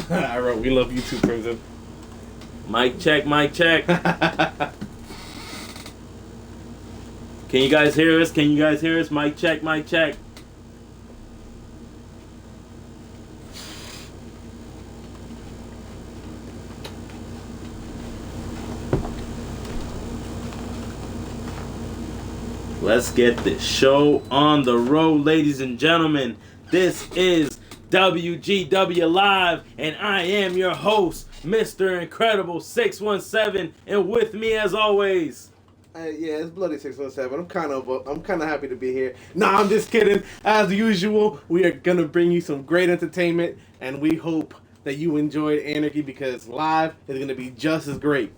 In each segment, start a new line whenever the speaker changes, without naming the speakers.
I wrote, we love you too, Crimson.
Mic check, mic check. Can you guys hear us? Can you guys hear us? Mic check, mic check. Let's get this show on the road, ladies and gentlemen. This is WGW Live, and I am your host, Mr. Incredible 617, and with me as always.
Yeah, it's Bloody 617. I'm kind of happy to be here. Nah, I'm just kidding. As usual, we are gonna bring you some great entertainment, and we hope that you enjoyed Anarchy because live is gonna be just as great.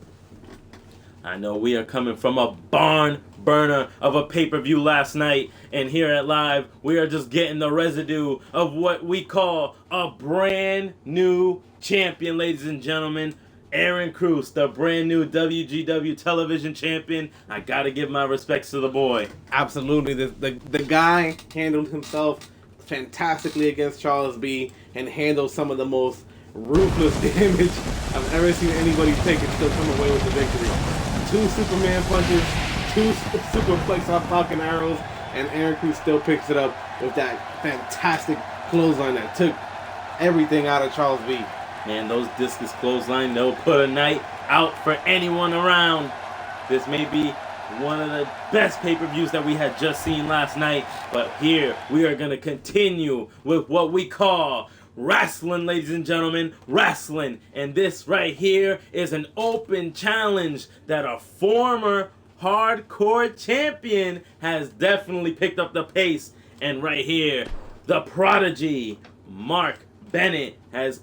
I know we are coming from a barn burner of a pay-per-view last night, and here at Live, we are just getting the residue of what we call a brand new champion, ladies and gentlemen. Aaron Cruz, the brand new WGW television champion. I gotta give my respects to the boy.
Absolutely. The guy handled himself fantastically against Charles B. and handled some of the most ruthless damage I've ever seen anybody take and still come away with the victory. 2 Superman punches, 2 superplex off Falcon arrows, and Aaron Cruz still picks it up with that fantastic clothesline that took everything out of Charles B.
Man, those discus clothesline, they'll put a night out for anyone around. This may be one of the best pay-per-views that we had just seen last night, but here we are going to continue with what we call wrestling, ladies and gentlemen, wrestling. And this right here is an open challenge that a former hardcore champion has definitely picked up the pace. And right here, the prodigy, Mark Bennett, has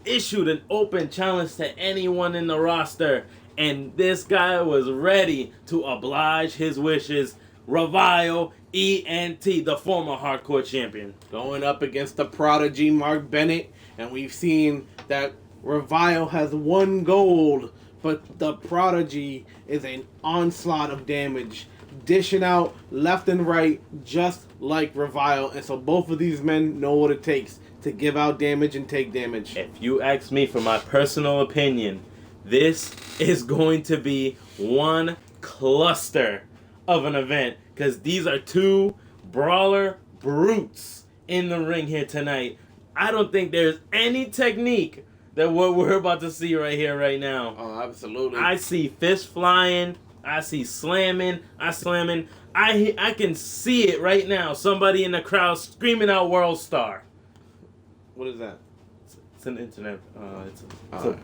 issued an open challenge to anyone in the roster. And this guy was ready to oblige his wishes. Revile ENT, the former hardcore champion,
going up against the prodigy Mark Bennett, and we've seen that Revile has 1 gold, but the prodigy is an onslaught of damage, dishing out left and right just like Revile, and so both of these men know what it takes to give out damage and take damage.
If you ask me for my personal opinion, this is going to be one cluster of an event, because these are 2 brawler brutes in the ring here tonight. I don't think there's any technique that what we're about to see right here, right now.
Oh, absolutely.
I see fist flying. I see slamming. I can see it right now. Somebody in the crowd screaming out World Star.
What is that?
It's an internet.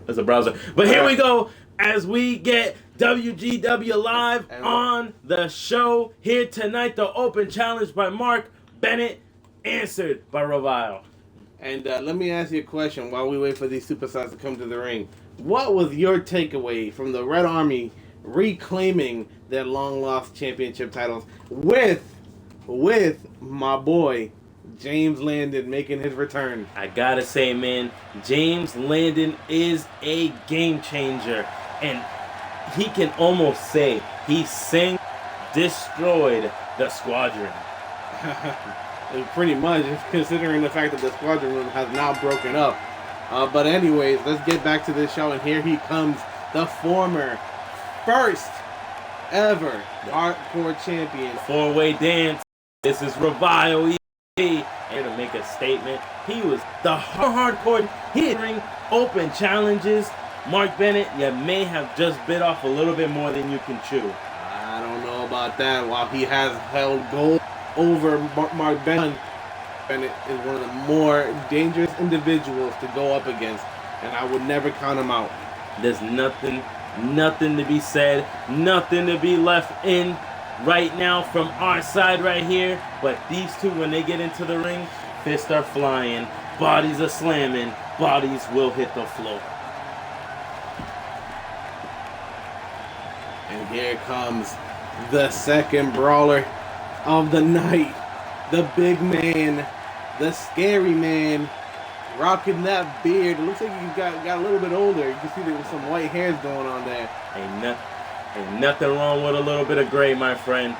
It's a browser. But here we go. As we get WGW Live on the show here tonight, the open challenge by Mark Bennett, answered by Revile.
And let me ask you a question while we wait for these superstars to come to the ring. What was your takeaway from the Red Army reclaiming their long-lost championship titles with my boy James Landon making his return?
I gotta say, man, James Landon is a game changer. And he can almost say he destroyed the squadron.
Pretty much, considering the fact that the squadron has now broken up. But anyways, let's get back to this show. And here he comes, the former first ever hardcore champion.
4-way dance. This is Revile ENT. Here to make a statement. He was the hardcore hitting open challenges. Mark Bennett, you may have just bit off a little bit more than you can chew.
I don't know about that. While he has held gold over Mark Bennett is one of the more dangerous individuals to go up against, and I would never count him out.
There's nothing to be said, nothing to be left in right now from our side right here. But these 2, when they get into the ring, fists are flying, bodies are slamming, bodies will hit the floor.
And here comes the second brawler of the night. The big man, the scary man, rocking that beard. It looks like he got a little bit older. You can see there was some white hairs going on there.
Ain't nothing wrong with a little bit of gray, my friend.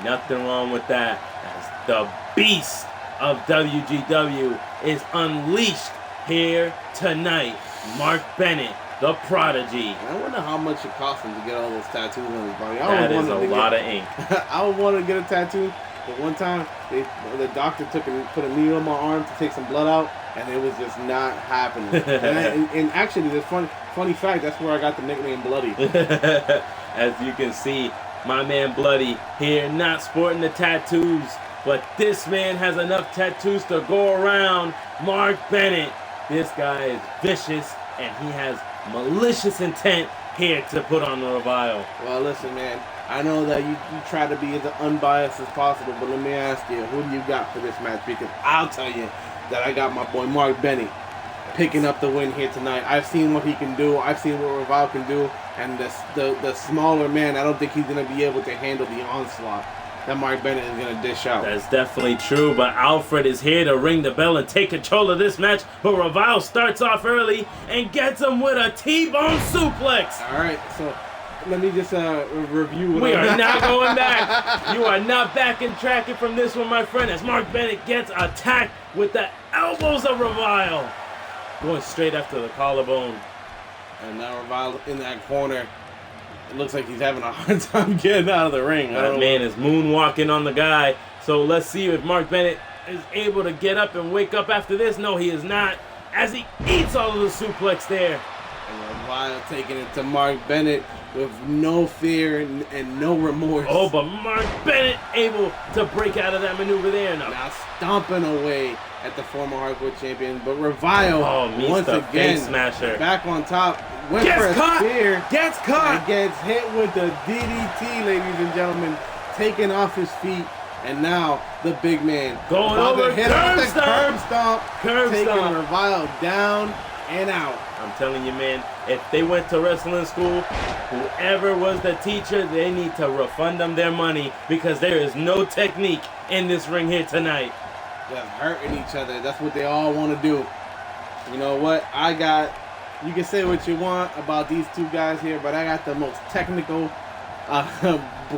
Nothing wrong with that. As the beast of WGW is unleashed here tonight. Mark Bennett, the prodigy.
I wonder how much it cost him to get all those tattoos on his body.
That is a lot of ink.
I would want to get a tattoo, but one time the doctor put a needle on my arm to take some blood out, and it was just not happening. and actually, this funny fact, that's where I got the nickname Bloody.
As you can see, my man Bloody here, not sporting the tattoos, but this man has enough tattoos to go around. Mark Bennett, this guy is vicious, and he has malicious intent here to put on the Revile.
Well, listen, man. I know that you try to be as unbiased as possible, but let me ask you, who do you got for this match? Because I'll tell you that I got my boy Mark Bennett picking up the win here tonight. I've seen what he can do. I've seen what Revile can do. And the smaller man, I don't think he's going to be able to handle the onslaught that Mark Bennett is going to dish out.
That's definitely true, but Alfred is here to ring the bell and take control of this match. But Revile starts off early and gets him with a T-bone suplex.
All right, so let me just review.
We are not going back. You are not back and tracking from this one, my friend, as Mark Bennett gets attacked with the elbows of Revile. Going straight after the collarbone.
And now Revile in that corner. It looks like he's having a hard time getting out of the ring.
That man is moonwalking on the guy. So let's see if Mark Bennett is able to get up and wake up after this. No, he is not, as he eats all of the suplex there.
And Revile taking it to Mark Bennett with no fear and no remorse.
Oh, but Mark Bennett able to break out of that maneuver there.
Now stomping away at the former hardcore champion, but Revile once again
face smasher
back on top. Went for a spear. Gets caught. And gets hit with the DDT, ladies and gentlemen, taking off his feet. And now the big man
going over
curb stomp, taking Revile down and out.
I'm telling you, man, if they went to wrestling school, whoever was the teacher, they need to refund them their money, because there is no technique in this ring here tonight.
Just hurting each other. That's what they all want to do. You know what? You can say what you want about these two guys here, but I got the most technical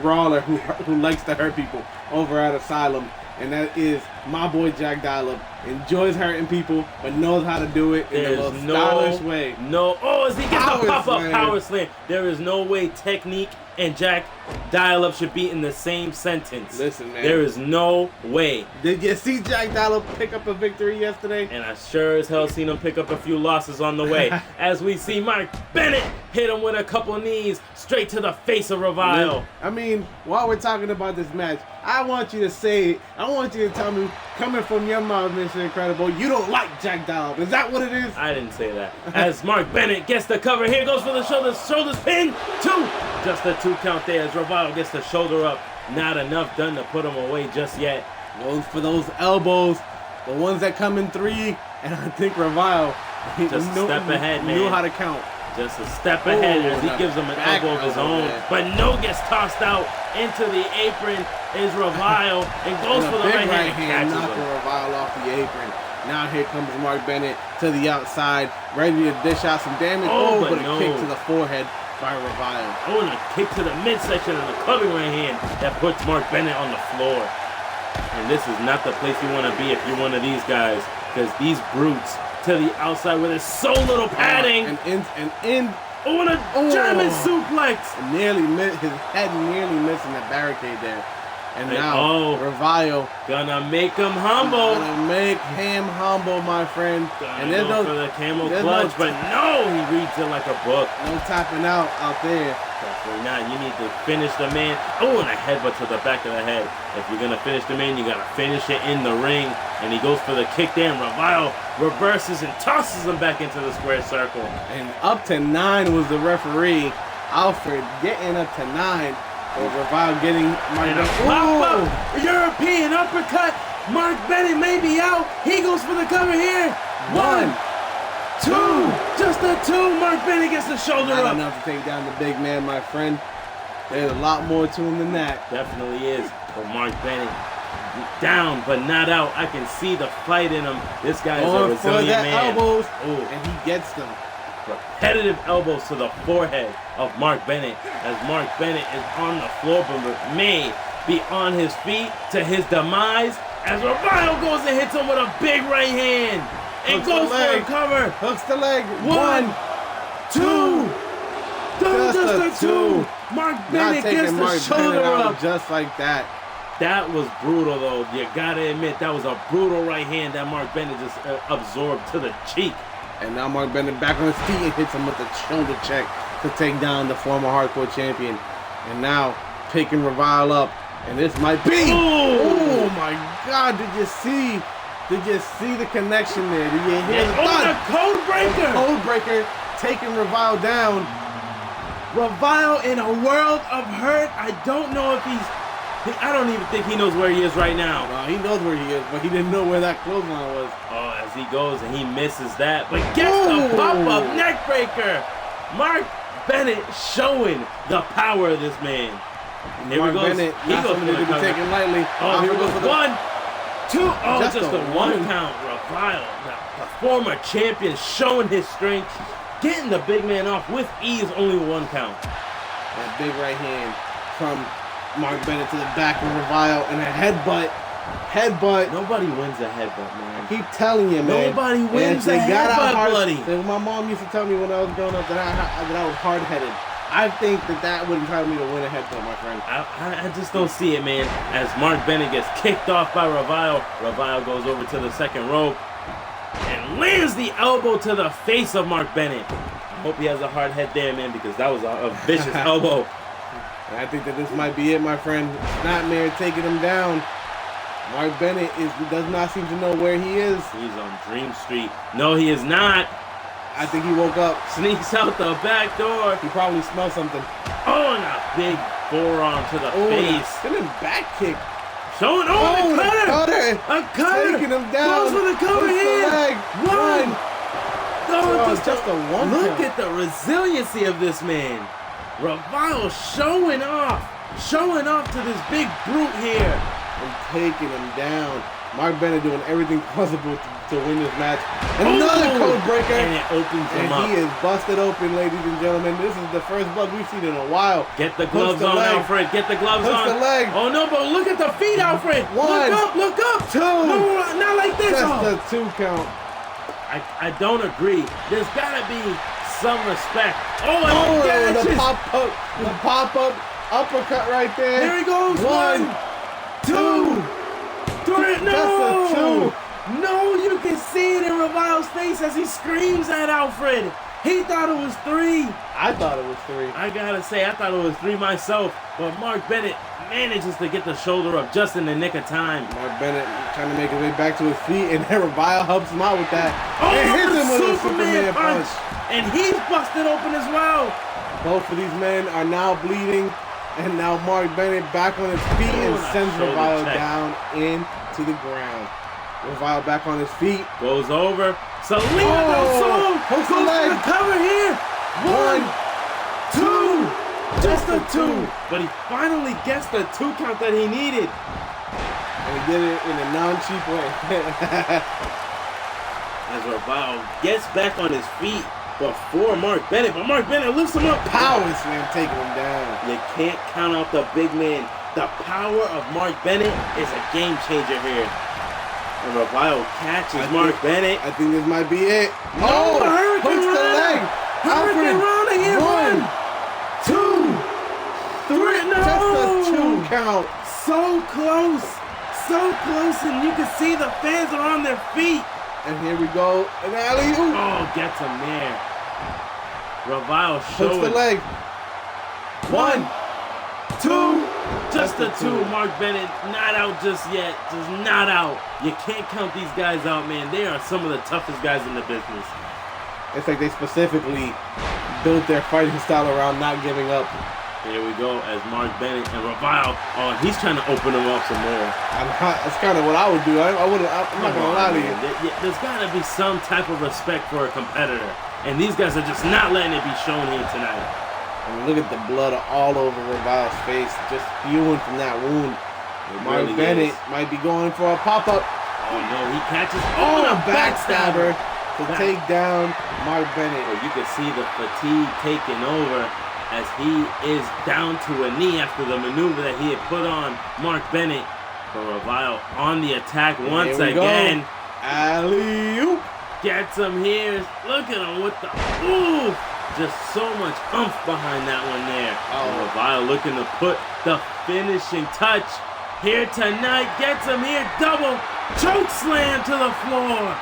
brawler who likes to hurt people over at Asylum, and that is my boy Jack Dial-Up. Enjoys hurting people, but knows how to do it in the most stylish way.
As he gets the pop-up power slam. There is no way technique and Jack Dial-Up should be in the same sentence.
Listen, man.
There is no way.
Did you see Jack Dial-Up pick up a victory yesterday?
And I sure as hell seen him pick up a few losses on the way. As we see Mark Bennett hit him with a couple knees straight to the face of Revile.
I mean, while we're talking about this match, I want you to say it. I want you to tell me, coming from your mouth, Mr. Incredible, you don't like Jack Dial-Up. Is that what it is?
I didn't say that. As Mark Bennett gets the cover, here goes for the shoulders pin. 2. Just a 2 count there as Revile gets the shoulder up. Not enough done to put him away just yet.
Goes for those elbows, the ones that come in 3, and I think Revile
just a step ahead, man.
Knew how to count.
Just a step ahead as he gives him an elbow of his own. Man. But no gets tossed out into the apron is Revile and goes for the right hand.
Knocking Revile off the apron. Now here comes Mark Bennett to the outside, ready to dish out some damage. But a kick to the forehead by Revile.
And a kick to the midsection of the clubbing right hand that puts Mark Bennett on the floor. And this is not the place you want to be if you're one of these guys, because these brutes to the outside where there's so little padding.
And
a German suplex.
His head nearly missing the barricade there. And now Revile
gonna make him humble.
Gonna make him humble, my friend.
And there's no for the camel clutch, but no, he reads it like a book.
No tapping out there.
Definitely not. You need to finish the man. And a headbutt to the back of the head. If you're gonna finish the man, you gotta finish it in the ring. And he goes for the kick there, and Revile reverses and tosses him back into the square circle.
And up to 9 was the referee. Alfred getting up to 9. Or Revile getting Mark
Bennett. European uppercut. Mark Bennett may be out. He goes for the cover here. 1, 2. Just a 2. Mark Bennett gets the shoulder up.
Not enough to take down the big man, my friend. There's a lot more to him than that.
Definitely is. But Mark Bennett down, but not out. I can see the fight in him. This guy is a resilient man.
Elbows, and he gets them.
Repetitive elbows to the forehead of Mark Bennett as Mark Bennett is on the floor but may be on his feet to his demise as Revile goes and hits him with a big right hand. and goes for a cover.
Hooks the leg.
1, 2. Just a 2. Mark Bennett gets the shoulder up.
Just like that.
That was brutal, though. You gotta admit, that was a brutal right hand that Mark Bennett just absorbed to the cheek.
And now Mark Bennett back on his feet and hits him with a shoulder check to take down the former hardcore champion. And now picking Revile up. And this might be. Oh my God! Did you see the connection there? Did you hear the thud?
The code breaker.
Code breaker taking Revile down.
Revile in a world of hurt. I don't know if I don't even think he knows where he is right now.
No, he knows where he is, but he didn't know where that clothesline was.
Oh, as he goes and he misses that, but gets the pop-up neck breaker. Mark Bennett showing the power of this man. And here
Mark
we go.
Bennett,
He
not
goes
something to be taken lightly.
Oh, here we go. 1, 2. Oh, just a one
one.
count. Revile, the former champion, showing his strength, getting the big man off with ease. Only 1 count.
That big right hand from Mark Bennett to the back of Revile and a headbutt.
Nobody wins a headbutt, man.
I keep telling you, man.
Nobody wins a headbutt, bloody.
My mom used to tell me when I was growing up that I was hard-headed. I think that would entitle me to win a headbutt, my friend.
I just don't see it, man. As Mark Bennett gets kicked off by Revile, Revile goes over to the second rope and lands the elbow to the face of Mark Bennett. I hope he has a hard head there, man, because that was a vicious elbow.
And I think that this might be it, my friend. Snapmare taking him down. Mark Bennett does not seem to know where he is.
He's on Dream Street. No, he is not.
I think he woke up.
Sneaks out the back door.
He probably smelled something.
Oh, and a big forearm to the face.
Spinning back kick.
Showing the cutter. A cutter.
Taking him down.
Goes for the cover here. 1. Oh,
just a 1
Look at the resiliency of this man. Revile showing off to this big brute here.
And taking him down. Mark Bennett doing everything possible to win this match. Another code breaker.
And it opens him up.
And he is busted open, ladies and gentlemen. This is the first blood we've seen in a while.
Get the gloves on, Alfred. Get the gloves on.
The leg.
Oh, no, but look at the feet, Alfred.
1.
Look up.
2.
No, not like this.
Just a 2 count.
I don't agree. There's got to be some respect.
The pop-up uppercut right there.
There he goes. 1, 2, 3. No.
Just a 2.
No, you can see it in Revile's face as he screams at Alfred. He thought it was 3.
I thought it was 3.
I gotta say, I thought it was 3 myself. But Mark Bennett manages to get the shoulder up just in the nick of time.
Mark Bennett trying to make his way back to his feet, and then Revile helps him out with that.
Oh,
and hits him with a
Superman punch. And he's busted open as well.
Both of these men are now bleeding, and now Mark Bennett back on his feet and sends Revile down into the ground. Revile back on his feet.
Goes over. Salina del Sol goes for the cover here. 1, 2. Just a 2. But he finally gets the 2 count that he needed.
And he did it in a non-cheap way.
As Revile gets back on his feet before Mark Bennett. But Mark Bennett lifts him up.
Power slam taking him down.
You can't count out the big man. The power of Mark Bennett is a game changer here. And Revile catches Mark Bennett.
I think this might be it.
Oh,
hooks the leg.
Hurricane Rana here. 1, 2, 3. No.
Just a 2 count.
So close. So close. And you can see the fans are on their feet.
And here we go. An alley-oop.
Oh, gets him there. Revile showing.
Hooks the leg.
1, 2. Just a 2. Mark Bennett not out just yet. Just not out. You can't count these guys out, man. They are some of the toughest guys in the business.
It's like they specifically built their fighting style around not giving up.
Here we go as Mark Bennett and Revile. Oh, he's trying to open them up some more.
That's kind of what I would do. I'm not going to lie to you.
There's got to be some type of respect for a competitor. And these guys are just not letting it be shown here tonight.
I mean, look at the blood all over Revile's face, just spewing from that wound. Mark Bennett might be going for a pop-up.
Oh, no, he catches.
A backstabber to take down Mark Bennett.
Oh, you can see the fatigue taking over as he is down to a knee after the maneuver that he had put on Mark Bennett. But Revile on the attack once again.
Alley-oop.
Gets him here. Look at him with the ooh. Just so much oomph behind that one there. Revival looking to put the finishing touch here tonight. Gets him here. Double choke slam to the floor.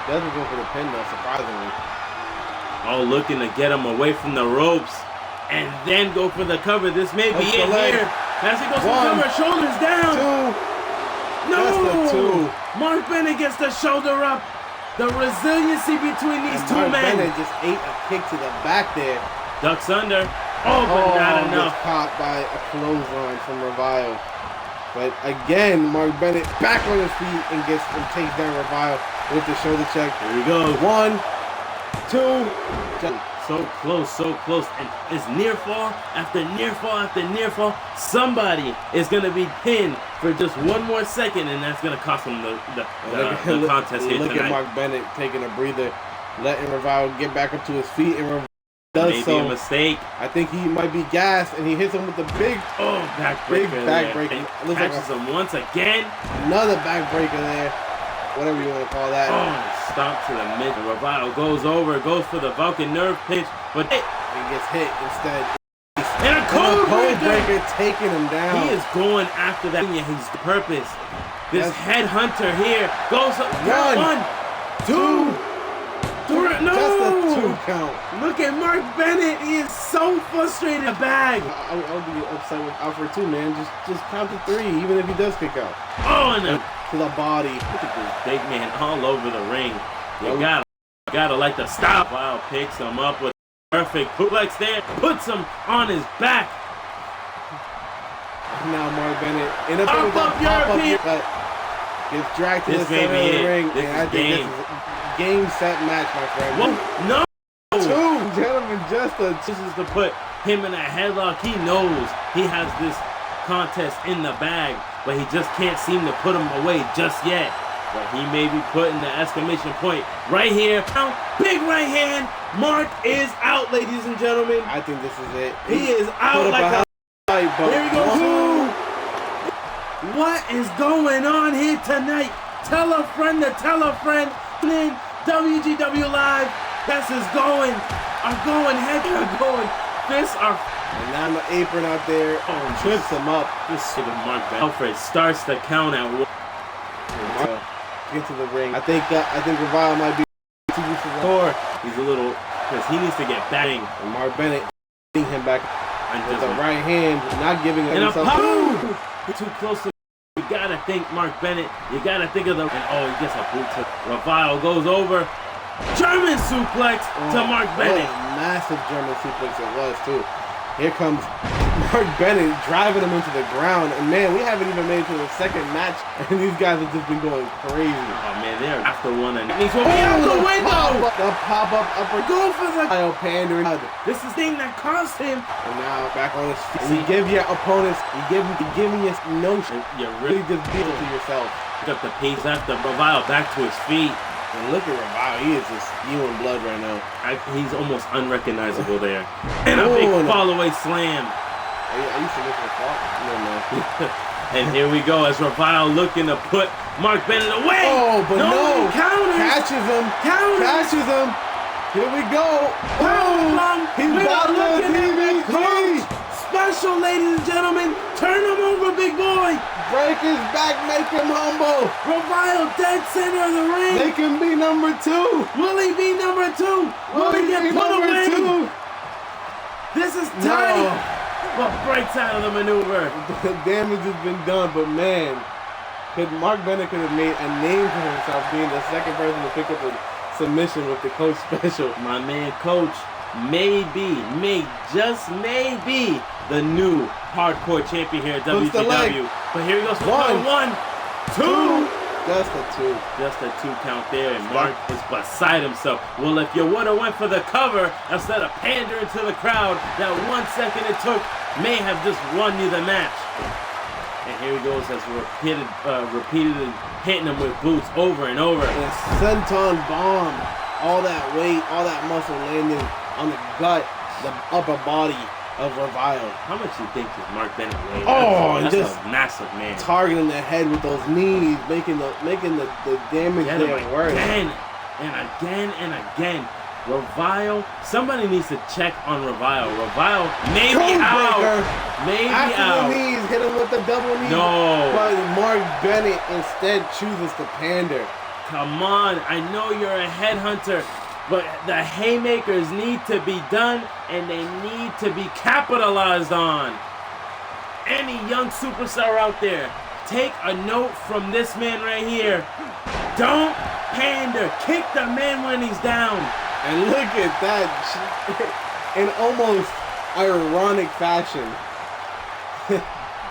Doesn't go for the pin though, surprisingly.
Oh, looking to get him away from the ropes. And then go for the cover. This may be it here. As he goes for the cover, shoulders down. No!
That's the 2.
Mark Bennett gets the shoulder up. The resiliency between these two
Mark
men.
Bennett just ate a kick to the back there.
Ducks under. Oh, but not enough.
Gets caught by a clothesline from Revival. But again, Mark Bennett back on his feet and takes down Revival with the shoulder check.
Here we go.
1, 2.
So close, so close. And it's near fall after near fall after near fall. Somebody is going to be pinned for just one more second, and that's going to cost him the contest here tonight.
Look at Mark Bennett taking a breather, letting Revival get back up to his feet, and Revival does
Maybe
so.
a mistake.
I think he might be gassed, and he hits him with the big
backbreaker. Catches him once again.
Another backbreaker there. Whatever you want to call that.
Oh, stomp to the mid. Revival goes over, goes for the Vulcan nerve pinch, but
he gets hit instead.
And a cold breaker
taking him down.
He is going after that. He's purpose. This headhunter here goes up. 1, 2, 3. No!
Just a 2 count.
Look at Mark Bennett. He is so frustrated.
I'll be upset with Alfred too, man. Just count to 3, even if he does kick out.
Oh, and
to the body.
Look at this big man all over the ring. You gotta like the stop. Wow, picks him up with perfect suplex there. Puts him on his back.
Now Mark Bennett in a
pop-up European.
Gets dragged to the center of the ring. I think this is a game set match, my friend.
No!
2, gentlemen,
This is to put him in a headlock. He knows he has this contest in the bag, but he just can't seem to put him away just yet. But he may be putting the exclamation point right here. Big right hand. Mark is out, ladies and gentlemen.
I think this is it.
He is out like a
fight.
Here we go. What is going on here tonight? Tell a friend to tell a friend. WGW Live. This is going. Are going. Head are going. Fists are.
And now the apron out there trips him up.
This is Mark Bennett. Alfred starts the count at 1.
Get to the ring. I think Revival might be too used to the door.
He's a little because he needs to get back. And
Mark Bennett hitting him back with the right hand, not giving him
himself. Too close to. You gotta think Mark Bennett. You gotta think of the. And he gets a boot to Revival. Goes over. German suplex to Mark Bennett.
Massive German suplex it was too. Here comes Mark Bennett driving him into the ground. And man, we haven't even made it to the second match. And these guys have just been going crazy.
Oh man, they're after one. And he's going out the window.
The pop-up upper.
Go for the
pandering.
This is the thing that cost him.
And now back on his feet. You give your opponents, you give me a notion.
You really
just beat it to yourself.
Pick up the pace after Revival back to his feet.
And look at Revival, he is just spewing blood right now.
He's almost unrecognizable there. And a big fall-away slam.
Are you submitting a fall? No.
And here we go as Revival looking to put Mark Bennett away.
Oh, but no.
Counters.
Catches him. Catches him. Here we go.
Powerbomb.
He's about to DVD.
Special, ladies and gentlemen. Turn him over, big boy.
Break his back, make him humble.
Revival dead center of the ring.
Make him be number 2.
Will he be number 2? Will he get put away?
2?
This is tight. But breaks out of the maneuver.
The damage has been done, but man, Mark Bennett could have made a name for himself being the second person to pick up a submission with the Coach Special.
My man Coach just may be the new hardcore champion here at WGW. But here he goes for 1, 2.
Just a
2 count there, and Mark is beside himself. Well, if you would have went for the cover instead of pandering to the crowd, that 1 second it took may have just won you the match. And here he goes as repeatedly hitting him with boots over and over.
And a senton bomb. All that weight, all that muscle landing on the gut, the upper body of Revival.
How much do you think is Mark Bennett weigh?
That's
just a massive man.
Targeting the head with those knees, making the damage there worse.
Again. and again. Revile, somebody needs to check on Revile. Revile, maybe out. Maybe
After
out.
the knees, hit him with the double knee.
No.
But Mark Bennett instead chooses to pander.
Come on, I know you're a headhunter, but the haymakers need to be done, and they need to be capitalized on. Any young superstar out there, take a note from this man right here. Don't pander. Kick the man when he's down.
And look at that, in almost ironic fashion.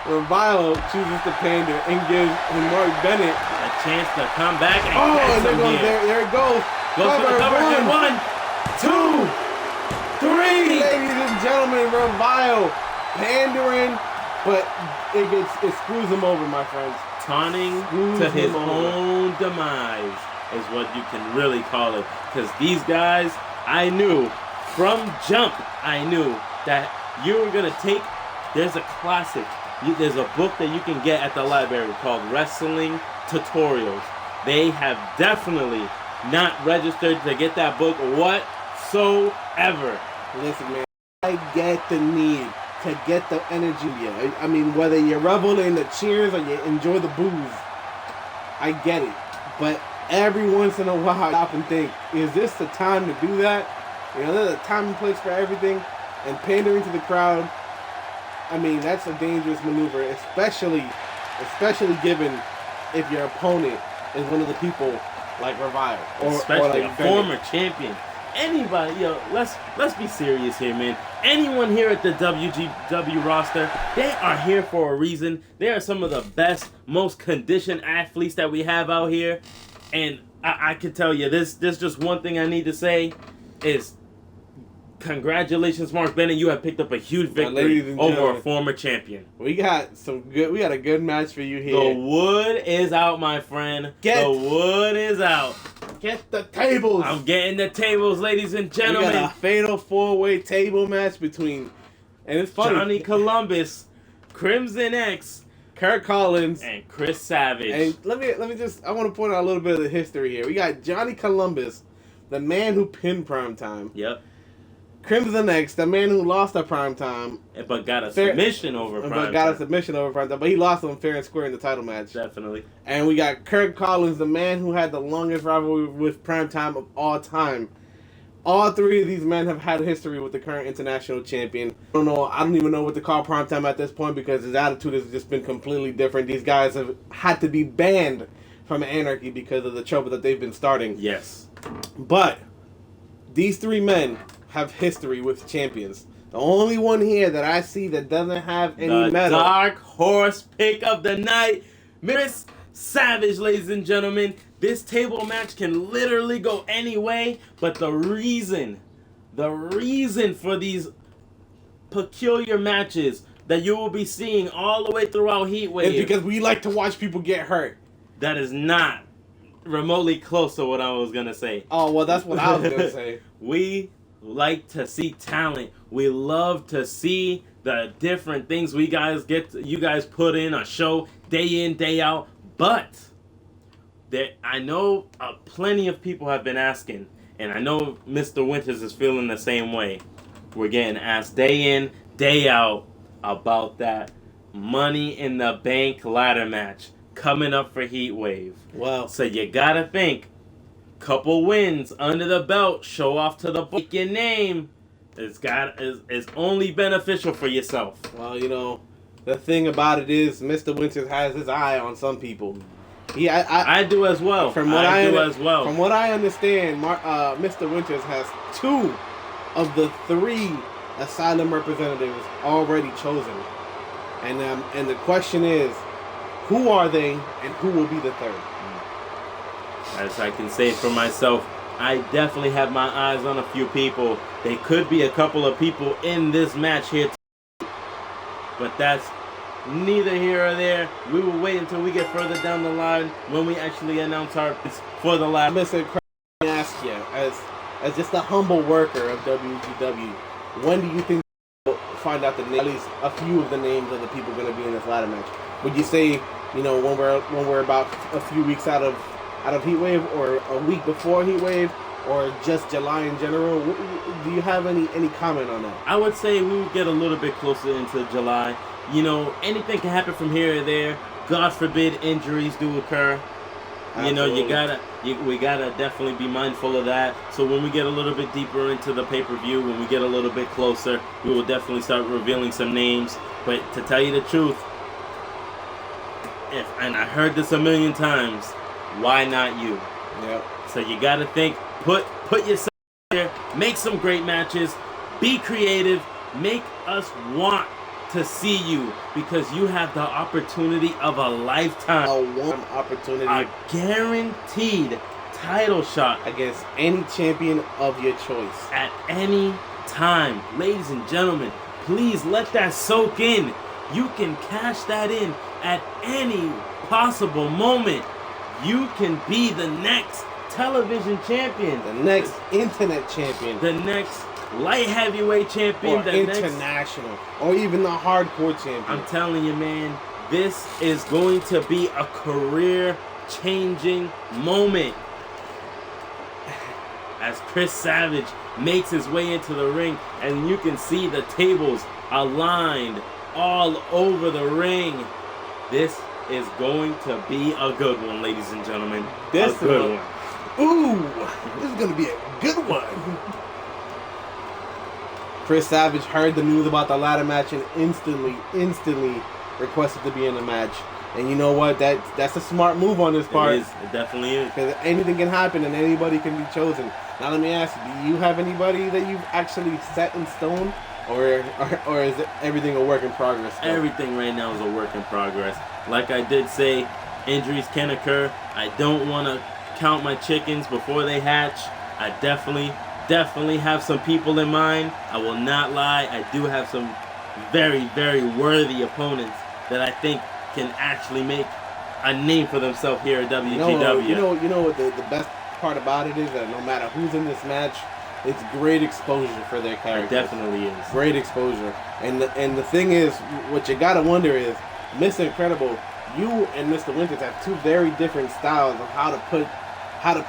Revile chooses to pander and gives Mark Bennett
a chance to come back and
and there it goes.
Goes for the cover. One, two, three.
Ladies and gentlemen, Revile pandering, but it screws him over, my friends.
Taunting to his own demise is what you can really call it. Because these guys, I knew from jump, I knew that you were going to take, there's a classic, there's a book that you can get at the library called Wrestling Tutorials. They have definitely not registered to get that book whatsoever.
Listen, man, I get the need to get the energy. I mean, whether you revel in the cheers or you enjoy the booze, I get it. But every once in a while, I stop and think, is this the time to do that? You know, there's a time and place for everything. And pandering to the crowd, I mean, that's a dangerous maneuver, especially given if your opponent is one of the people like Revile.
Especially
like
a former champion. Anybody, let's be serious here, man. Anyone here at the WGW roster, they are here for a reason. They are some of the best, most conditioned athletes that we have out here. And I can tell you, there's just one thing I need to say is congratulations, Mark Bennett. You have picked up a huge victory over a former champion.
We got a good match for you here.
The wood is out, my friend. The wood is out.
Get the tables.
I'm getting the tables, ladies and gentlemen.
We got a fatal 4-way table match between, and it's funny,
Johnny Columbus, Crimson X,
Kurt Collins,
and Chris Savage.
And let me just, I want to point out a little bit of the history here. We got Johnny Columbus, the man who pinned Primetime.
Yep.
Crimson X, the man who lost at Primetime,
but got a submission over Primetime.
But he lost him fair and square in the title match.
Definitely.
And we got Kurt Collins, the man who had the longest rivalry with Primetime of all time. All three of these men have had history with the current international champion. I don't even know what to call Primetime at this point because his attitude has just been completely different. These guys have had to be banned from Anarchy because of the trouble that they've been starting.
Yes.
But these three men have history with champions. The only one here that I see that doesn't have any medal.
Dark horse pick of the night, Chris Savage, ladies and gentlemen. This table match can literally go any way, but the reason for these peculiar matches that you will be seeing all the way throughout Heatwave
is because we like to watch people get hurt.
That is not remotely close to what I was gonna say.
Oh well, that's what I was gonna say.
We like to see talent. We love to see the different things you guys put in a show day in, day out. But I know plenty of people have been asking, and I know Mr. Winters is feeling the same way. We're getting asked day in, day out about that Money in the Bank ladder match coming up for Heatwave.
Wow.
So you gotta think, couple wins under the belt, show off to the book your name. It's only beneficial for yourself.
Well, you know, the thing about it is Mr. Winters has his eye on some people.
I do as well. From what
I understand, Mr. Winters has 2 of the 3 Asylum representatives already chosen. And the question is, who are they and who will be the third?
As I can say for myself, I definitely have my eyes on a few people. They could be a couple of people in this match here, but that's neither here or there. We will wait until we get further down the line when we actually announce our picks for the last.
Mr. I ask you, as just a humble worker of WGW, when do you think we'll find out at least a few of the names of the people going to be in this ladder match? Would you say, you know, when we're about a few weeks out of out of Heat Wave, or a week before Heat Wave, or just July in general? Do you have any comment on that?
I would say we would get a little bit closer into July. You know, anything can happen from here or there. God forbid injuries do occur. You know, we gotta definitely be mindful of that. So when we get a little bit deeper into the pay-per-view, when we get a little bit closer, we will definitely start revealing some names. But to tell you the truth, and I heard this a million times, why not you?
Yep.
So you gotta think, put yourself there, make some great matches, be creative, make us want to see you, because you have the opportunity of a lifetime.
A one opportunity.
A guaranteed title shot
against any champion of your choice.
At any time. Ladies and gentlemen, please let that soak in. You can cash that in at any possible moment. You can be the next television champion.
The next internet champion.
The next light heavyweight champion,
or
the
international, or even the hardcore champion.
I'm telling you, man, this is going to be a career-changing moment. As Chris Savage makes his way into the ring, and you can see the tables aligned all over the ring. This is going to be a good one, ladies and gentlemen.
This
a good one.
Ooh, this is going to be a good one. Chris Savage heard the news about the ladder match and instantly requested to be in the match. And you know what? That's a smart move on his part.
It is. It definitely is.
Because anything can happen and anybody can be chosen. Now let me ask you, do you have anybody that you've actually set in stone? Or is everything a work in progress? Still?
Everything right now is a work in progress. Like I did say, injuries can occur. I don't want to count my chickens before they hatch. I definitely have some people in mind. I will not lie. I do have some very, very worthy opponents that I think can actually make a name for themselves here at WGW.
You know what the best part about it is that no matter who's in this match, it's great exposure for their characters.
It definitely is.
Great exposure. And the thing is, what you gotta wonder is, Mr. Incredible, you and Mr. Winters have two very different styles of how to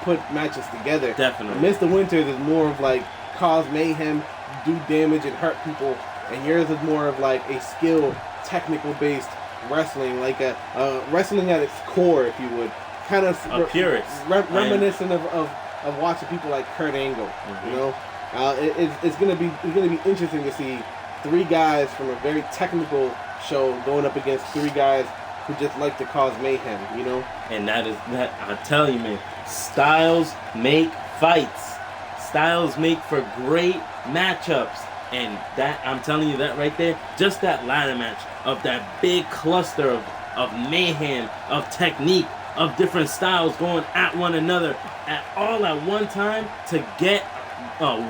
put matches together.
Definitely.
Mr. Winters is more of like cause mayhem, do damage and hurt people, and yours is more of like a skill, technical based wrestling, like a wrestling at its core, if you would, kind of
a purist,
reminiscent of watching people like Kurt Angle.
Mm-hmm.
You know, it's gonna be interesting to see three guys from a very technical show going up against three guys who just like to cause mayhem, you know?
And that I tell you, man, styles make fights. Styles make for great matchups. And that, I'm telling you that right there, just that ladder match of that big cluster of mayhem, of technique, of different styles going at one another all at one time to get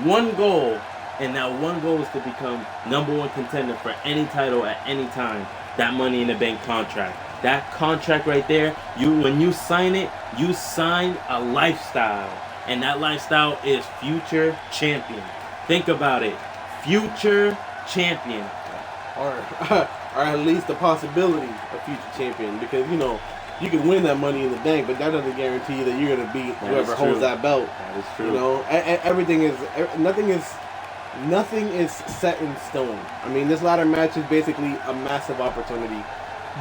one goal. And that one goal is to become #1 contender for any title at any time. That Money in the Bank contract. That contract right there, when you sign it, you sign a lifestyle. And that lifestyle is future champion. Think about it. Future champion.
Or at least the possibility of future champion. Because, you know, you can win that Money in the Bank, but that doesn't guarantee that you're going to beat whoever holds that belt.
That is true.
You know, nothing is set in stone. I mean, this ladder match is basically a massive opportunity.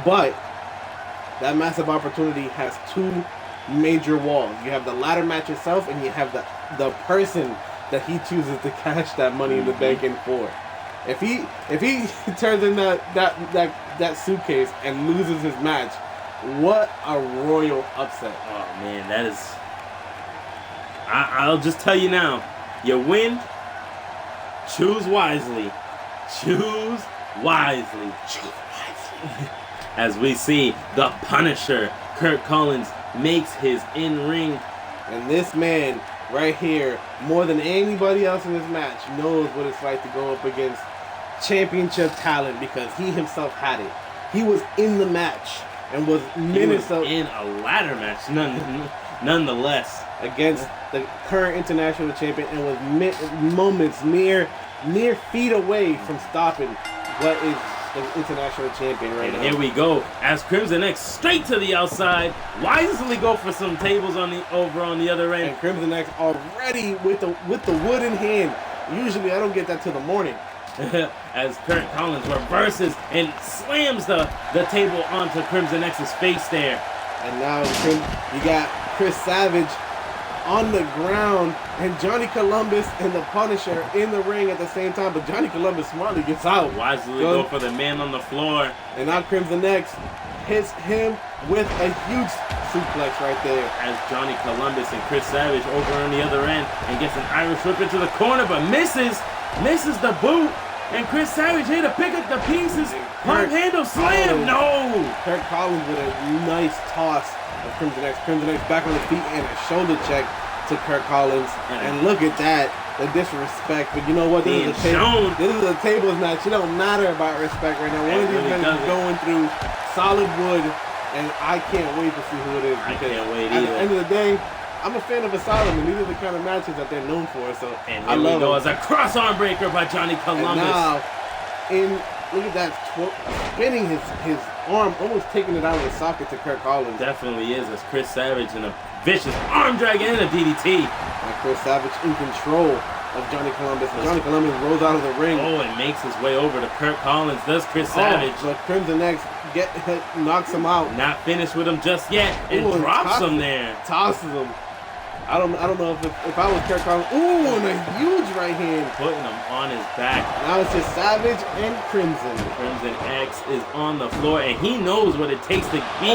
But that massive opportunity has two major walls. You have the ladder match itself, and you have the person that he chooses to cash that Money in the Bank in for. If he turns in that suitcase and loses his match, what a royal upset!
Oh man, that is. I'll just tell you now. You win. Choose wisely. Choose wisely. Choose wisely. As we see the Punisher, Kurt Collins, makes his in-ring.
And this man right here, more than anybody else in this match, knows what it's like to go up against championship talent because he himself had it. He was in the match and was minutes
in a ladder match, nonetheless,
against the current international champion, and was moments mere feet away from stopping what is the international champion right now.
And here we go, as Crimson X straight to the outside, wisely go for some tables on the other end.
And Crimson X already with the wood in hand. Usually I don't get that till the morning.
As Kurt Collins reverses and slams the table onto Crimson X's face there.
And now you got Chris Savage on the ground and Johnny Columbus and the Punisher in the ring at the same time. But Johnny Columbus smartly gets out.
Wisely go for the man on the floor.
And now Crimson X hits him with a huge suplex right there.
As Johnny Columbus and Chris Savage over on the other end and gets an Irish whip into the corner, but misses the boot. And Chris Savage here to pick up the pieces. Pump handle slam. No.
Kurt Collins with a nice toss of Crimson X. Crimson X back on the feet and a shoulder check to Kurt Collins. And look at that. The disrespect. But you know what? This is a tables match. It don't matter about respect right now. One of these men is going through solid wood. And I can't wait to see who it is.
I can't wait
either. At
either.
the end of the day, I'm a fan of Asylum, and these are the kind of matches that they're known for. So
and
I love
it.
it.
As a cross arm breaker by Johnny Columbus.
And now, look at that, spinning his arm, almost taking it out of the socket to Kurt Collins.
Definitely is, as Chris Savage in a vicious arm drag and a DDT.
And Chris Savage in control of Johnny Columbus. And Johnny Columbus rolls out of the ring.
Oh, and makes his way over to Kurt Collins. Does Chris Savage.
But Crimson X knocks him out.
Not finished with him just yet, and drops him there.
Tosses him. I don't know if I was Kurt Collins. Ooh, and a huge right hand.
Putting him on his back.
Now it's just Savage and Crimson.
Crimson X is on the floor, and he knows what it takes to be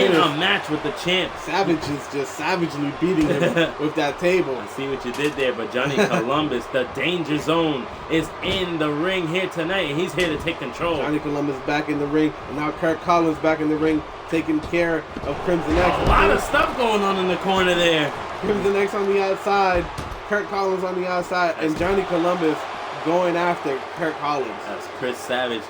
in a match with the champ.
Savage is just savagely beating him with that table.
I see what you did there, but Johnny Columbus, the danger zone, is in the ring here tonight, and he's here to take control.
Johnny Columbus back in the ring, and now Kurt Collins back in the ring, taking care of Crimson X.
A lot of stuff going on in the corner there.
Crimson X on the outside, Kurt Collins on the outside, and Johnny Columbus going after Kurt Collins.
As Chris Savage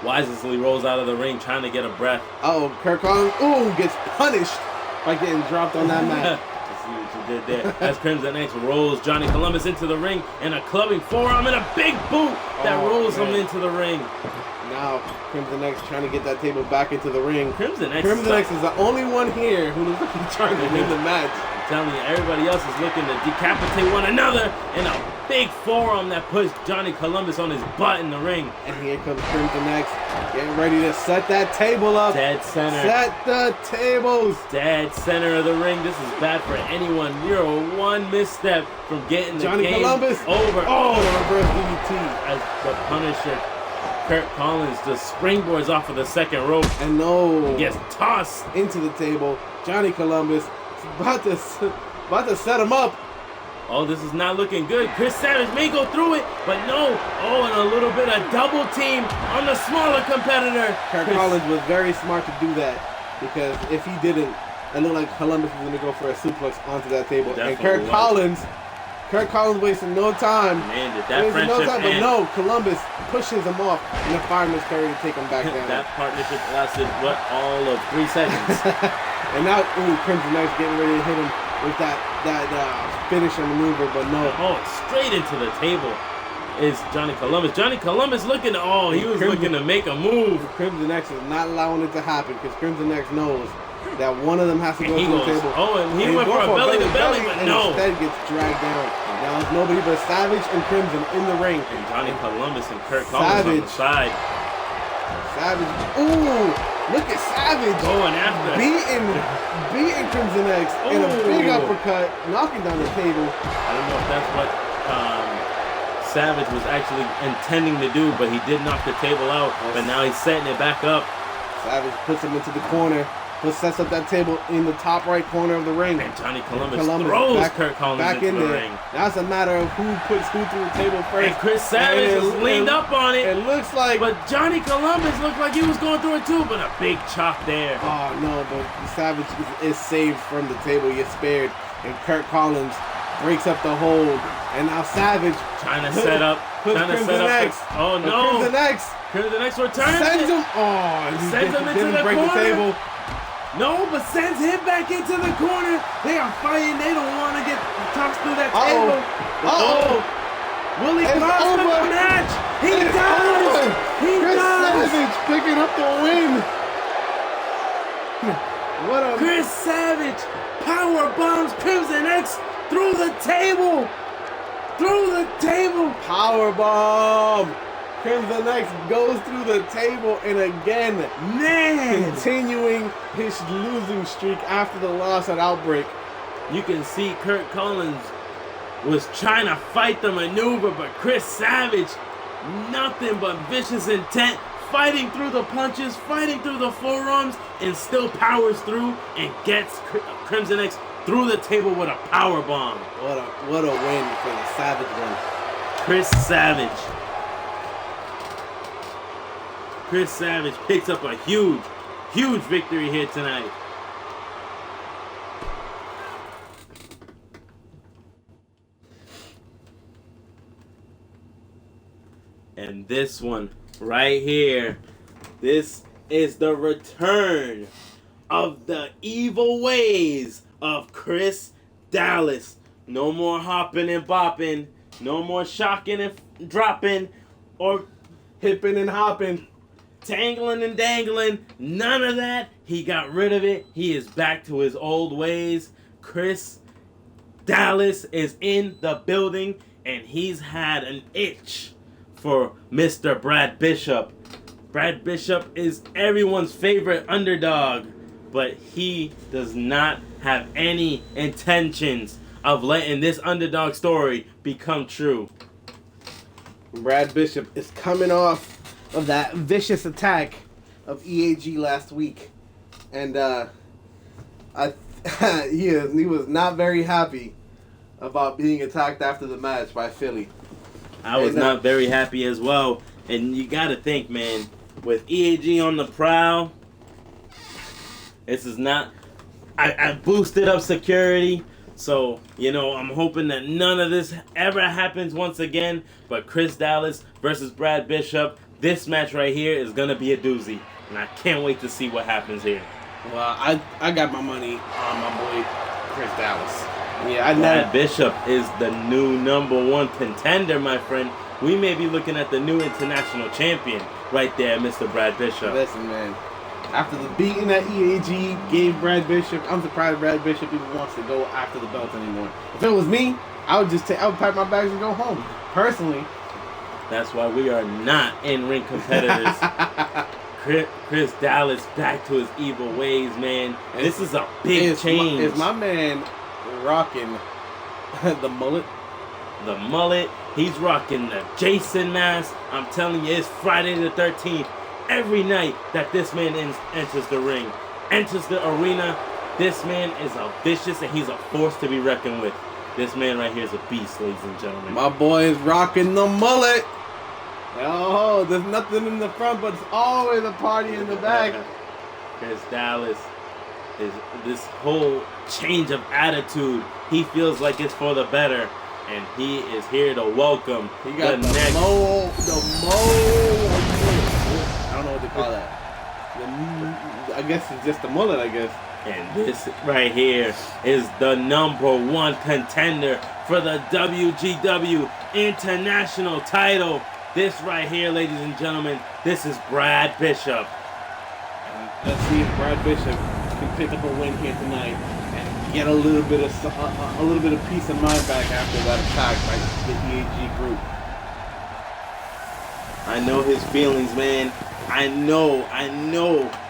wisely rolls out of the ring trying to get a breath.
Kurt Collins, gets punished by getting dropped on that mat.
I see what you did there. As Crimson X rolls Johnny Columbus into the ring, and a clubbing forearm and a big boot that rolls him into the ring.
Now, Crimson X trying to get that table back into the ring.
Crimson X
is the only one here who looks like he's trying to win the match.
I'm telling you, everybody else is looking to decapitate one another, and a big forearm that puts Johnny Columbus on his butt in the ring.
And here comes Crimson X, getting ready to set that table up.
Dead center.
Set the tables.
Dead center of the ring. This is bad for anyone. You're one misstep from getting the
Johnny
game
Columbus
over.
Oh, the reverse DDT.
As the Punisher, Kurt Collins just springboards off of the second rope.
And no.
Gets tossed
into the table. Johnny Columbus is about to set him up.
Oh, this is not looking good. Chris Savage may go through it, but no. Oh, and a little bit of double team on the smaller competitor.
Kurt Collins was very smart to do that, because if he didn't, it looked like Columbus was going to go for a suplex onto that table.
Definitely
and Kurt Collins wasting no time.
Man, did that friendship
but no, Columbus pushes him off in a fireman's carry to take him back down.
That partnership lasted, all of 3 seconds.
And now, Crimson X getting ready to hit him with that finisher maneuver, but no.
Oh, straight into the table is Johnny Columbus. Johnny Columbus looking to make a move.
Crimson X is not allowing it to happen, because Crimson X knows that one of them has to go to the table.
Oh, and he went for a belly-to-belly, but no.
Instead gets dragged down. Now it's nobody but Savage and Crimson in the ring.
And Johnny Columbus and Kurt Collins on the side.
Savage. Ooh, look at Savage.
Going after.
Beating Crimson X in a big uppercut, knocking down the table.
I don't know if that's what Savage was actually intending to do, but he did knock the table out. But now he's setting it back up.
Savage puts him into the corner. Sets up that table in the top right corner of the ring.
And Johnny Columbus throws Kurt Collins into the ring.
Now it's a matter of who puts who through the table first.
And Chris Savage is leaned up on it.
It looks like...
But Johnny Columbus looked like he was going through it too, but a big chop there.
Oh, no, but Savage is saved from the table. He's spared. And Kurt Collins breaks up the hold. And now Savage...
Trying to set up...
X.
Oh, no.
Crimson X.
Crimson X returns.
Sends him... Oh,
sends him into the
break
corner.
The table.
No, but sends him back into the corner. They are fighting. They don't want to get tossed through that table. Will he cost him the match? He does! He
Chris
does!
Savage picking up the win. What a
Chris Savage power bombs Crimson X through the table! Through the table!
power bomb. Crimson X goes through the table and again
Man!
continuing his losing streak after the loss at Outbreak.
You can see Kurt Collins was trying to fight the maneuver, but Chris Savage, nothing but vicious intent, fighting through the punches, fighting through the forearms, and still powers through and gets Crimson X through the table with a power bomb.
What a win for the Savage one.
Chris Savage picks up a huge, huge victory here tonight. And this one right here, this is the return of the evil ways of Chris Dallas. No more hopping and bopping, no more shocking and dropping, or
Hipping and hopping.
tangling and dangling. None of that. He got rid of it. He is back to his old ways. Chris Dallas is in the building, and he's had an itch for Mr. Brad Bishop. Brad Bishop is everyone's favorite underdog, but he does not have any intentions of letting this underdog story become true.
Brad Bishop is coming off of that vicious attack of EAG last week, and he was not very happy about being attacked after the match by Philly.
I was not very happy as well, and you gotta think, man, with EAG on the prowl, this is not. I boosted up security. So, I'm hoping that none of this ever happens once again. But Chris Dallas versus Brad Bishop, this match right here is going to be a doozy. And I can't wait to see what happens here.
Well, I got my money on my boy Chris Dallas. Yeah,
Brad Bishop is the new #1 contender, my friend. We may be looking at the new international champion right there, Mr. Brad Bishop.
Listen, man. After the beating that EAG gave Brad Bishop, I'm surprised Brad Bishop even wants to go after the belt anymore. If it was me, I would pack my bags and go home. Personally.
That's why we are not in-ring competitors. Chris Dallas back to his evil ways, man. This is a big change.
Is my man rocking the mullet?
The mullet. He's rocking the Jason mask. I'm telling you, it's Friday the 13th. Every night that this man enters the ring, enters the arena, this man is a vicious and he's a force to be reckoned with. This man right here is a beast, ladies and gentlemen.
My boy is rocking the mullet. Oh, there's nothing in the front, but it's always a party in the back.
Chris Dallas is this whole change of attitude. He feels like it's for the better, and he is here to welcome
He got the
next.
I don't know what they call that. I guess it's just the mullet, I guess.
And this right here is the #1 contender for the WGW International title. This right here, ladies and gentlemen, this is Brad Bishop.
And let's see if Brad Bishop can pick up a win here tonight and get a little bit of peace of mind back after that attack by the EAG group.
I know his feelings, man. I know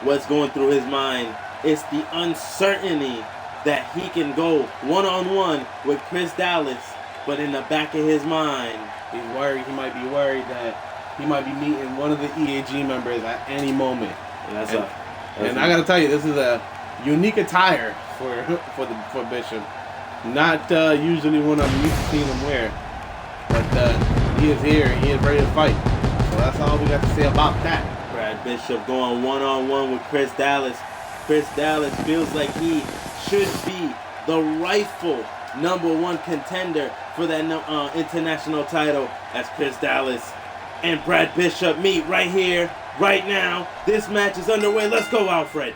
what's going through his mind. It's the uncertainty that he can go one-on-one with Chris Dallas, but in the back of his mind,
he's worried. He might be worried that he might be meeting one of the EAG members at any moment. And I gotta tell you, this is a unique attire for Bishop. Not usually one I'm used to seeing him wear, but he is here. He is ready to fight. So that's all we got to say about that.
Brad Bishop going one-on-one with Chris Dallas. Chris Dallas feels like he should be the rightful #1 contender for that international title as Chris Dallas and Brad Bishop meet right here, right now. This match is underway. Let's go, Alfred.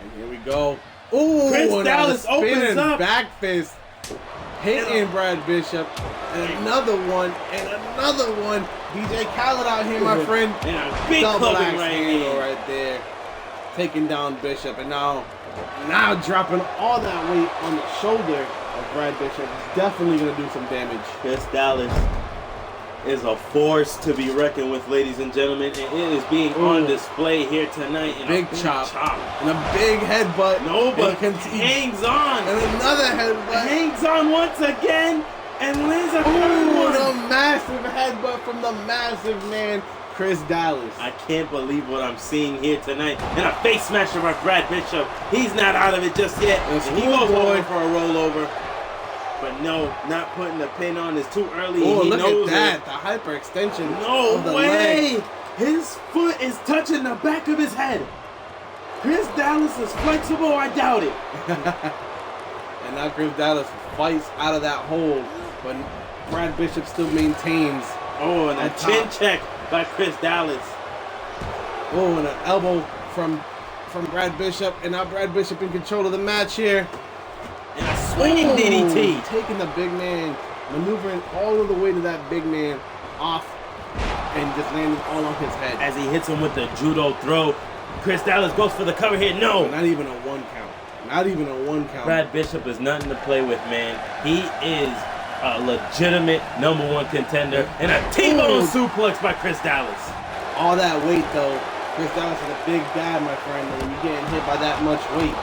And here we go. Ooh,
Chris Dallas opens
spinning
up.
back fist, hitting Brad Bishop. and another one, and another one. DJ Khaled out here, my friend.
And a big
Double
clubbing
axe
right
handle
here.
right there. Taking down Bishop, and now dropping all that weight on the shoulder of Brad Bishop is definitely going to do some damage.
Chris Dallas is a force to be reckoned with, ladies and gentlemen, and it is being on display here tonight. In
Big
a
chop. And a big headbutt.
No, but
he
hangs on.
And another headbutt.
Hangs on once again and lands a third
Ooh,
one.
the massive headbutt from the massive man, Chris Dallas.
I can't believe what I'm seeing here tonight. And a face smasher by Brad Bishop. He's not out of it just yet. And he goes over for a rollover. But no, not putting the pin on is too early.
Oh,
he
look
knows
at that.
it.
The hyperextension.
No
of the
way.
leg.
His foot is touching the back of his head. Chris Dallas is flexible. I doubt it.
And now Chris Dallas fights out of that hole. But Brad Bishop still maintains.
Oh, and a chin check by Chris Dallas.
Oh, and an elbow from Brad Bishop. And now Brad Bishop in control of the match here.
And a swinging DDT.
Taking the big man, maneuvering all of the way to that big man off and just landing all on his head.
As he hits him with the judo throw. Chris Dallas goes for the cover here. No.
Not even a 1 count. Not even a 1 count.
Brad Bishop is nothing to play with, man. He is a legitimate #1 contender. And a T-bone suplex by Chris Dallas.
All that weight, though. Chris Dallas is a big guy, my friend. And when you're getting hit by that much weight,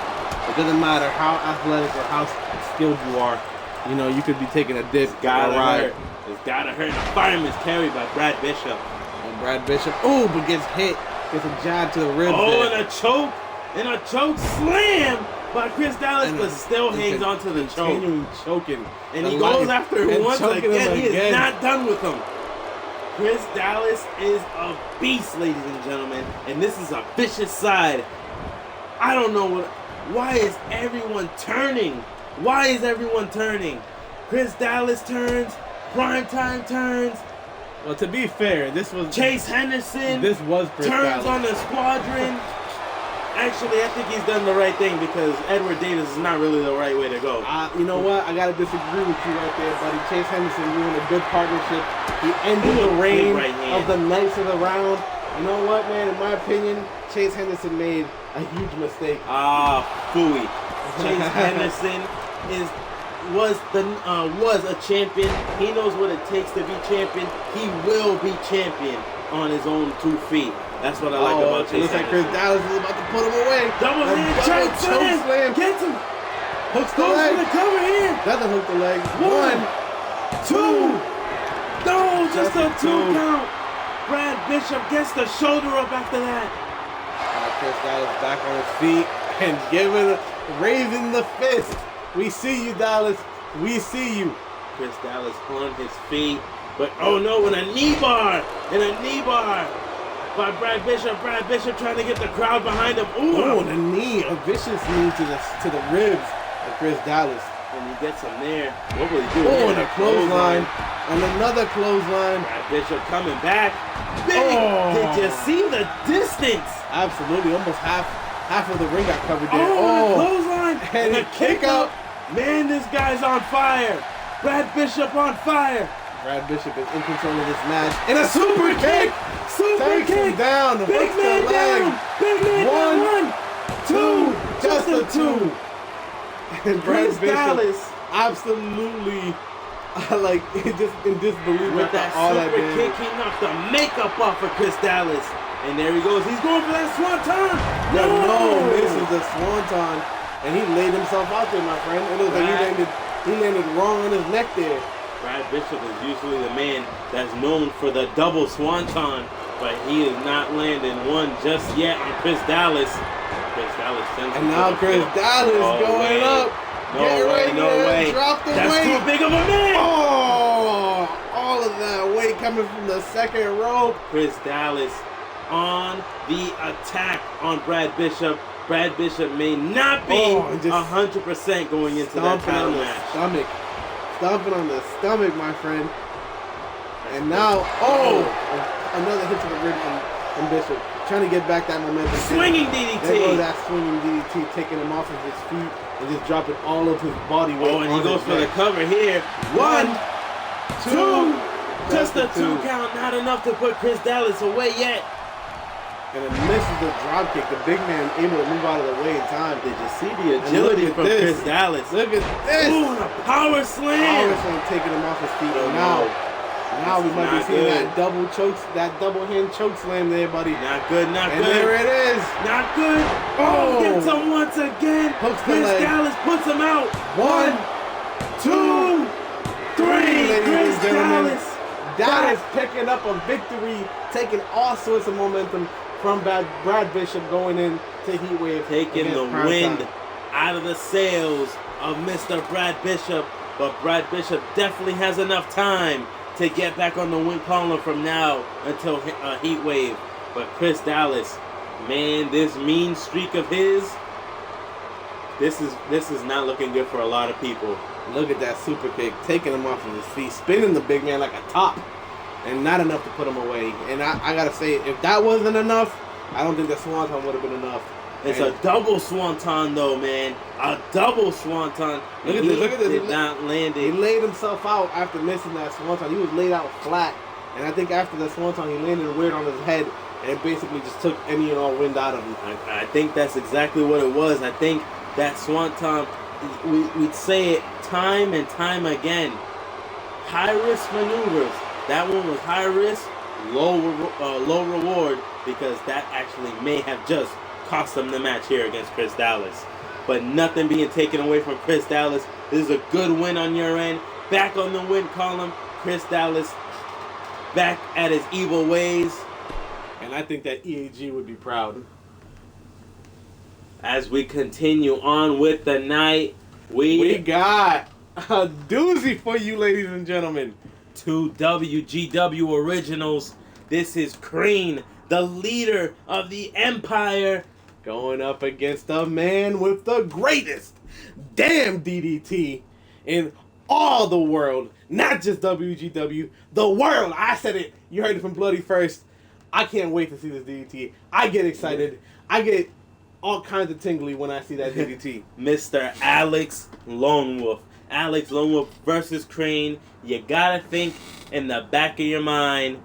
it doesn't matter how athletic or how skilled you are. You know, you could be taking a dip.
It's gotta hurt. It's gotta hurt. The fireman's carried by Brad Bishop.
And Brad Bishop, but gets hit. Gets a jab to the ribs.
Oh,
there.
and a choke slam by Chris Dallas, but still hangs on to the choke.
Continuing choking.
And he goes after him once again. He is not done with him. Chris Dallas is a beast, ladies and gentlemen. And this is a vicious side. I don't know why is everyone turning? Why is everyone turning? Chris Dallas turns. Primetime turns.
Well, to be fair, this was
Chase Henderson.
This was Chris
turns
Dallas.
on the squadron. Actually, I think he's done the right thing because Edward Davis is not really the right way to go.
You know what? I gotta disagree with you right there, buddy. Chase Henderson doing a good partnership. He ended the reign of the Knights of the Round. You know what, man? In my opinion, Chase Henderson made a huge mistake.
Phooey. Chase Henderson was a champion. He knows what it takes to be champion. He will be champion on his own 2 feet. That's what I like about Chase
Looks like Chris Dallas is about to put him away.
Double hand choke slam. Gets him.
Hooks the
Goes
leg.
for the cover here.
Doesn't hook the leg.
1, 2. No, just a 2
2.
count. Brad Bishop gets the shoulder up after that.
Chris Dallas back on his feet and raising the fist. We see you, Dallas. We see you.
Chris Dallas on his feet. But oh no, and a knee bar. By Brad Bishop. Brad Bishop trying to get the crowd behind him.
Ooh, the knee. A vicious knee to the ribs of Chris Dallas.
And he gets him there. What will he do?
Oh, and a clothesline. And another clothesline.
Brad Bishop coming back. Big. Did you see the distance?
Absolutely. Almost half of the ring got covered there.
Oh, and a clothesline.
And a kick up.
Man, this guy's on fire. Brad Bishop on fire.
Brad Bishop is in control of this match. And a super kick.
Super kick.
Him down.
Big man down. Big man down. 1, 2.
Just a 2. And Brad
Chris
Bishop
Dallas
absolutely just in disbelief
with that
all
super
that
kick. He knocked the makeup off of Chris Dallas. And there he goes. He's going for that swanton.
No, this is the swanton. And he laid himself out there, my friend. It looks like he landed wrong on his neck there.
Brad Bishop is usually the man that's known for the double swanton, but he is not landing one just yet on Chris Dallas. Chris Dallas sends him.
And now Chris Dallas going up.
No way.
Drop the
That's
weight.
too big of a man.
Oh, all of that weight coming from the second rope.
Chris Dallas on the attack on Brad Bishop. Brad Bishop may not be 100% going into that title match.
Stomping on the stomach, my friend. And now, another hit to the ribs from Bishop. Trying to get back that momentum.
Swinging DDT.
There goes that swinging DDT, taking him off of his feet and just dropping all of his body weight.
Oh, and he goes for the cover here. 1, 2. Just a 2 count, not enough to put Chris Dallas away yet.
And it misses the drop kick. The big man able to move out of the way in time.
Did you see the agility from Chris Dallas?
Look at this.
Ooh, and a power slam.
Power slam taking him off his feet. Now we might be seeing that double hand choke slam there, buddy.
Not good, not
and
good.
And there it is.
Not good. Oh, gets him once again. Chris Dallas puts him out.
1, 2, 3.
Chris Dallas.
Dallas picking up a victory, taking all sorts of momentum from Brad Bishop going in to Heatwave.
Taking the wind out of the sails of Mr. Brad Bishop. But Brad Bishop definitely has enough time to get back on the win column from now until Heatwave. But Chris Dallas, man, this mean streak of his, this is not looking good for a lot of people.
Look at that super kick, taking him off of his feet, spinning the big man like a top, and not enough to put him away. And I gotta say, if that wasn't enough, I don't think that Swanton would have been enough.
It's a double Swanton though, man. A double Swanton.
Look at this. Look at this.
Did not land it.
He laid himself out after missing that Swanton. He was laid out flat. And I think after the Swanton, he landed weird on his head. And it basically just took any and all wind out of him.
I think that's exactly what it was. I think that Swanton, we'd say it time and time again. High risk maneuvers. That one was high risk, low reward, because that actually may have just cost them the match here against Chris Dallas. But nothing being taken away from Chris Dallas. This is a good win on your end. Back on the win column. Chris Dallas back at his evil ways.
And I think that EAG would be proud.
As we continue on with the night, we
got a doozy for you, ladies and gentlemen.
2 WGW originals. This is Crane, the leader of the Empire,
going up against a man with the greatest damn DDT in all the world. Not just WGW, the world. I said it. You heard it from Bloody First. I can't wait to see this DDT. I get excited. I get all kinds of tingly when I see that DDT.
Mr. Alex Lone Wolf. Alex Lone Wolf versus Crane. You gotta think in the back of your mind,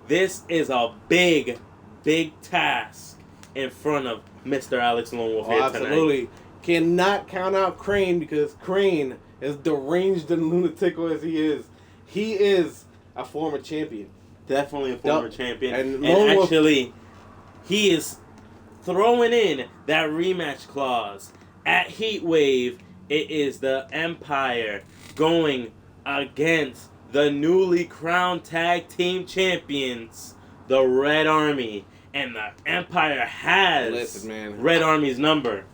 this is a big, big task in front of Mr. Alex Lone Wolf here tonight.
Absolutely. Cannot count out Crane because Crane, as deranged and lunatic as he is a former champion.
Definitely a former champion.
And
actually, he is throwing in that rematch clause. At Heatwave, it is the Empire going against the newly crowned tag team champions, the Red Army. And the Empire has Red Army's number.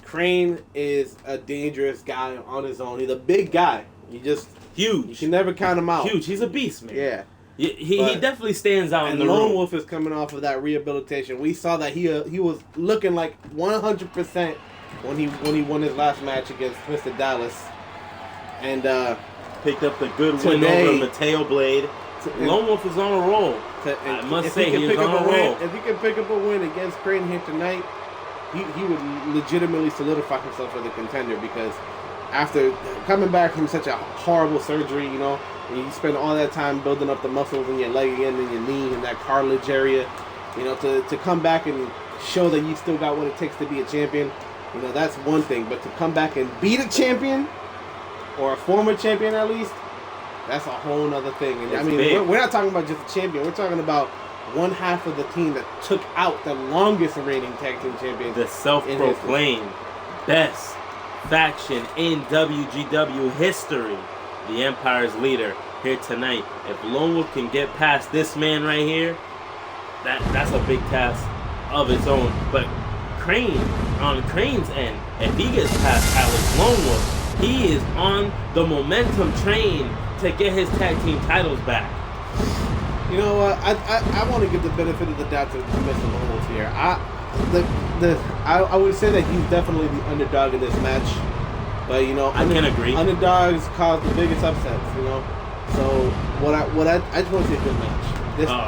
Crane is a dangerous guy on his own. He's a big guy. Huge. You can never count him out.
Huge. He's a beast, man.
Yeah.
He definitely stands out in the room.
And Lone Wolf is coming off of that rehabilitation. We saw that he was looking like 100% when he won his last match against Mr. Dallas. And
picked up the good win over Mateo Blade. Lone Wolf is on a roll. I must say, he is on a roll.
If he can pick up a win against Crane here tonight, he would legitimately solidify himself as a contender, because after coming back from such a horrible surgery, you know, and you spend all that time building up the muscles in your leg again and your knee and that cartilage area, you know, to come back and show that you still got what it takes to be a champion, you know, that's one thing. But to come back and beat a champion, or a former champion at least, that's a whole nother thing. And I mean, we're not talking about just a champion. We're talking about one half of the team that took out the longest reigning tag team champion.
The self-proclaimed best faction in WGW history. The Empire's leader here tonight. If Lone Wolf can get past this man right here, that's a big task of its own. But Crane, on Crane's end, if he gets past Alex Lone Wolf, he is on the momentum train to get his tag team titles back.
You know what? I want to give the benefit of the doubt to Mr. Lone Wolf here. I would say that he's definitely the underdog in this match. But you know,
I can agree.
Underdogs cause the biggest upsets. You know, so I just want to see a good match.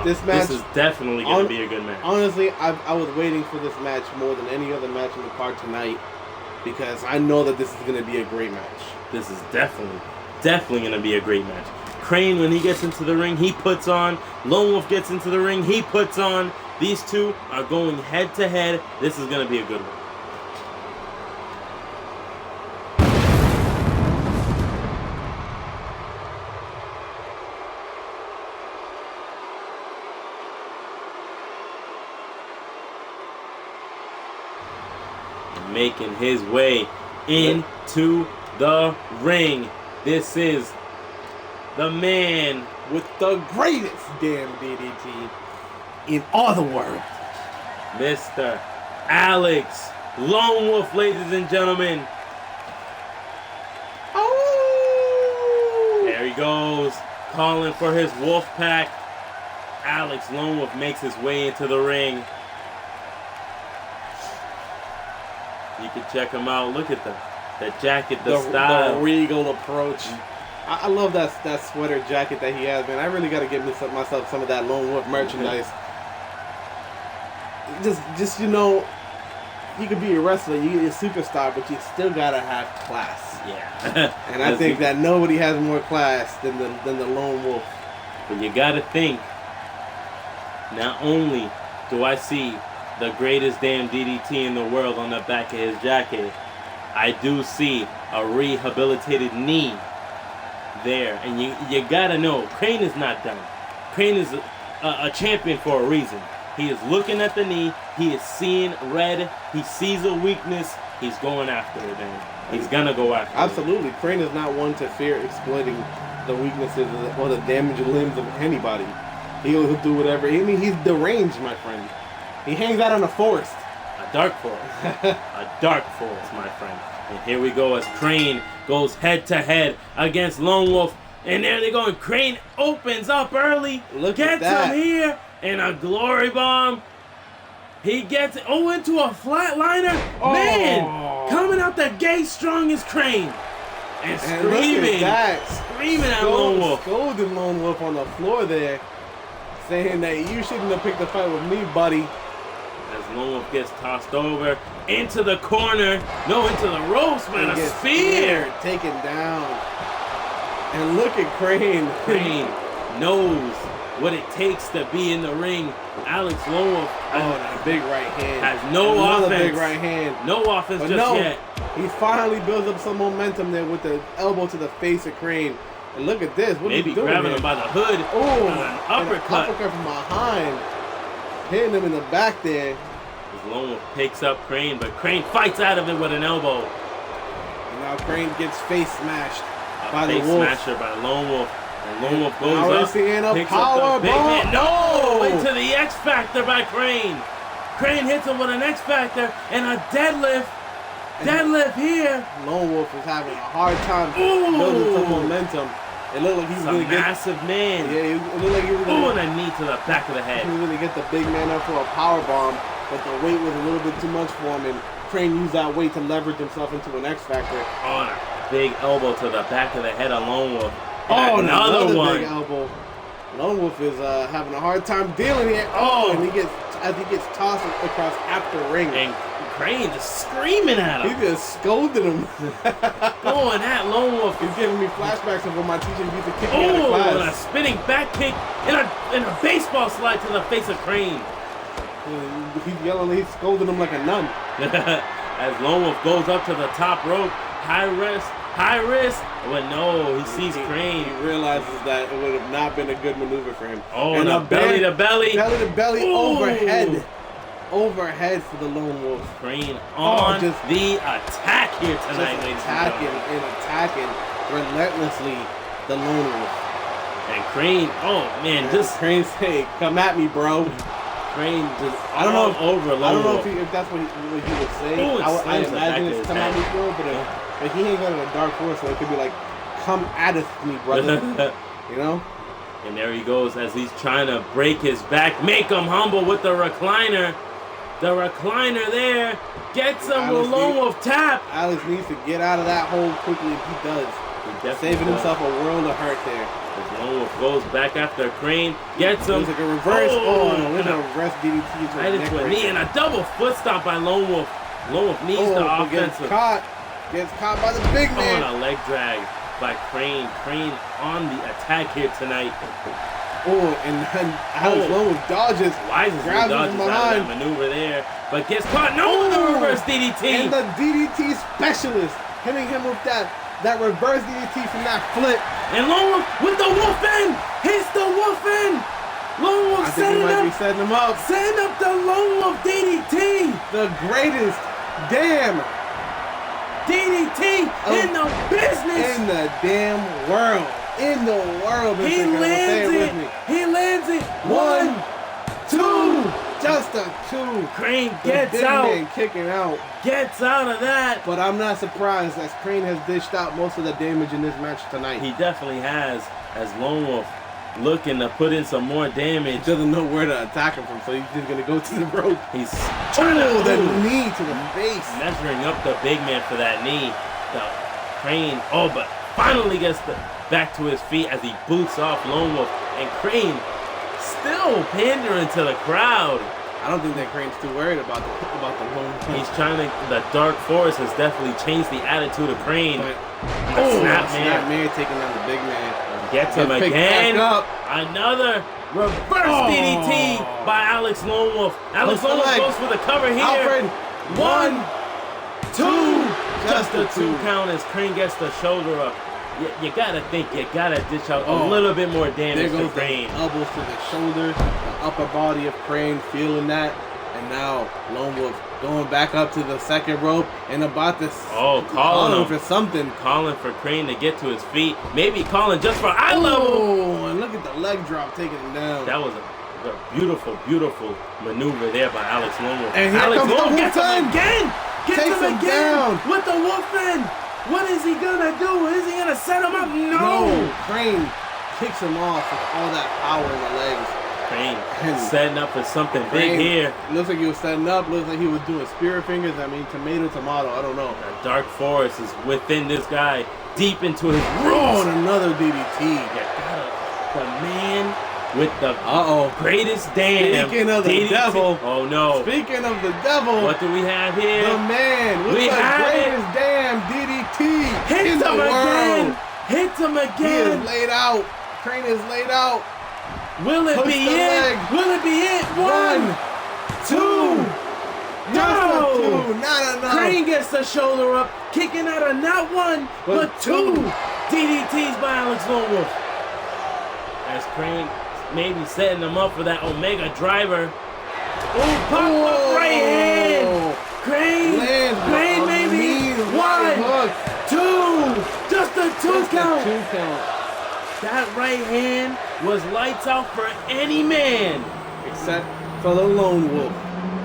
This match
is definitely going to be a good match.
Honestly, I was waiting for this match more than any other match in the card tonight, because I know that this is going to be a great match.
This is definitely going to be a great match. Crane, when he gets into the ring, he puts on. Lone Wolf gets into the ring, he puts on. These two are going head to head. This is going to be a good one. Making his way into the ring. This is the man
with the greatest damn DDT in all the world,
Mr. Alex Lone Wolf, ladies and gentlemen.
Oh!
There he goes, calling for his wolf pack. Alex Lone Wolf makes his way into the ring. You can check him out. Look at the jacket, the style.
The regal approach. I love that sweater jacket that he has, man. I really got to get myself some of that Lone Wolf merchandise. Just you know, you could be a wrestler, you be a superstar, but you still got to have class.
Yeah.
And I think that nobody has more class than the Lone Wolf.
But you got to think, not only do I see the greatest damn DDT in the world on the back of his jacket, I do see a rehabilitated knee there. And you gotta know, Crane is not done. Crane is a champion for a reason. He is looking at the knee, he is seeing red, he sees a weakness, he's going after it, man. He's gonna go after
Absolutely. Crane is not one to fear exploiting the weaknesses or the damaged limbs of anybody. He'll do whatever. I mean, he's deranged, my friend. He hangs out in a forest.
A dark forest. A dark forest, my friend. And here we go as Crane goes head to head against Lone Wolf. And there they go. And Crane opens up early.
Look at that.
Gets him here. And a glory bomb. He gets into a flatliner.
Oh.
Man, coming out the gate strong as Crane. And screaming. Screaming at Lone Wolf.
Scolding Lone Wolf on the floor there. Saying that you shouldn't have picked a fight with me, buddy.
As Lone Wolf gets tossed over into the corner. No, into the ropes, man. A spear.
Taken down. And look at Crane.
Crane knows what it takes to be in the ring. Alex Lone Wolf
that big right hand.
Has no offense.
Big right hand.
No offense
but
just yet.
He finally builds up some momentum there with the elbow to the face of Crane. And look at this. What
Maybe
is he doing
grabbing
here?
him by the hood.
Oh,
an uppercut.
An uppercut from behind. Hitting him in the back there.
As Lone Wolf picks up Crane, but Crane fights out of it with an elbow.
And now Crane gets face smashed by the
face
Wolf.
smasher by Lone Wolf. And Lone Wolf goes
now
up,
picks
up
power
the big
bomb.
man. No! Into the X Factor by Crane. Crane hits him with an X Factor and a deadlift. Deadlift here.
Lone Wolf is having a hard time building some momentum. It looked like he was going to get...
massive man.
Yeah, it looked like he was going to...
and a knee to the back of the head.
He was going to get the big man up for a power bomb, but the weight was a little bit too much for him, and Crane used that weight to leverage himself into an X Factor.
On a big elbow to the back of the head of Lone Wolf.
Oh,
another one.
Big elbow. Lone Wolf is having a hard time dealing here. Oh, and he gets tossed across half the ring.
And Crane just screaming at him.
He just scolded him.
Going at Lone Wolf.
He's giving me flashbacks of when my teacher used to kick me out of class.
And a spinning back kick and a baseball slide to the face of Crane.
He's yelling, he's scolding him like a nun.
As Lone Wolf goes up to the top rope, high risk. But no, he sees Crane.
He realizes that it would have not been a good maneuver for him.
Oh, and a belly to belly.
Belly to belly overhead. Overhead for the Lone Wolf.
Crane on the attack here tonight, ladies and
attacking relentlessly the Lone Wolf.
And Crane,
Crane say, "Come at me, bro."
Crane just
I don't know
if
that's what he would say. I imagine it's "Come at me, bro," but he ain't got a dark horse, so it could be like, "Come at me, brother." You know.
And there he goes as he's trying to break his back, make him humble with the recliner. The recliner there gets him with Lone Wolf tap.
Alex needs to get out of that hole quickly, and he does. Saving himself a world of hurt there.
As Lone Wolf goes back after Crane, gets him.
It's like a reverse. With a reverse DDT
right into a knee and a double foot stomp by Lone Wolf. Lone Wolf needs the offensive.
Gets caught by the big man.
A leg drag. by Crane. Crane on the attack here tonight.
Oh, and then Alex Lone dodges.
Wisely
grabs
dodges
him
out of
behind.
that maneuver there, but gets caught. No, with the reverse DDT.
And the DDT specialist hitting him with that reverse DDT from that flip.
And Lone Wolf with the wolf in. Hits the wolf in. Lone Wolf setting
him up.
Setting up the Lone Wolf DDT.
The greatest damn
DDT in the business.
In the damn world. In the world.
He lands it. He lands it. 1, 2.
Just a 2.
Crane gets out.
Man kicking out.
Gets out of that.
But I'm not surprised as Crane has dished out most of the damage in this match tonight.
He definitely has, as Lone Wolf looking to put in some more damage.
He doesn't know where to attack him from, so he's just going to go to the rope.
He's trying to
the knee to the face.
Measuring up the big man for that knee. The Crane, but finally gets back to his feet as he boots off Lone Wolf. And Crane still pandering to the crowd.
I don't think that Crane's too worried about the Lone Wolf.
He's trying to, the Dark Force has definitely changed the attitude of Crane.
Snap man taking down the big man.
Gets him again.
Up.
Another reverse DDT by Alex Lone Wolf. Alex Lone Wolf goes for the cover here.
Alfred.
1, 2.
Just a 2
count as Crane gets the shoulder up. You gotta dish out a little bit more damage to Crane.
Elbows to the shoulder, the upper body of Crane, feeling that. And now Lone Wolf going back up to the second rope and about to calling for something.
Calling for Crane to get to his feet. Maybe calling just for eye level.
Oh, and look at the leg drop taking him down.
That was a beautiful, beautiful maneuver there by Alex Lone Wolf.
And
Alex Lone Wolf gets him again.
Takes him down
with the wolf in. What is he gonna do? Is he gonna set him up? No.
Crane kicks him off with all that power in the legs.
Crane setting up for something big here.
Looks like he was setting up. Looks like he was doing spirit fingers. I mean, tomato. I don't know.
The Dark Force is within this guy, deep into his roots.
Oh, and another DDT.
The man with the greatest damn
Speaking of the
DDT.
devil.
Oh no.
Speaking of the devil.
What do we have here?
The man with the greatest damn DDT
Hits him again. Hits him again.
He is laid out. Crane is laid out.
Will it be it? Will it be it? 1, 2. No.
2. Not enough.
Crane gets the shoulder up, kicking out of not 1, but 2 DDTs by Alex Lone Wolf. As Crane maybe setting them up for that Omega driver. Oh, pop up right hand. Crane maybe 1, 2. Just a 2 count. That right hand was lights out for any man.
Except for the Lone Wolf.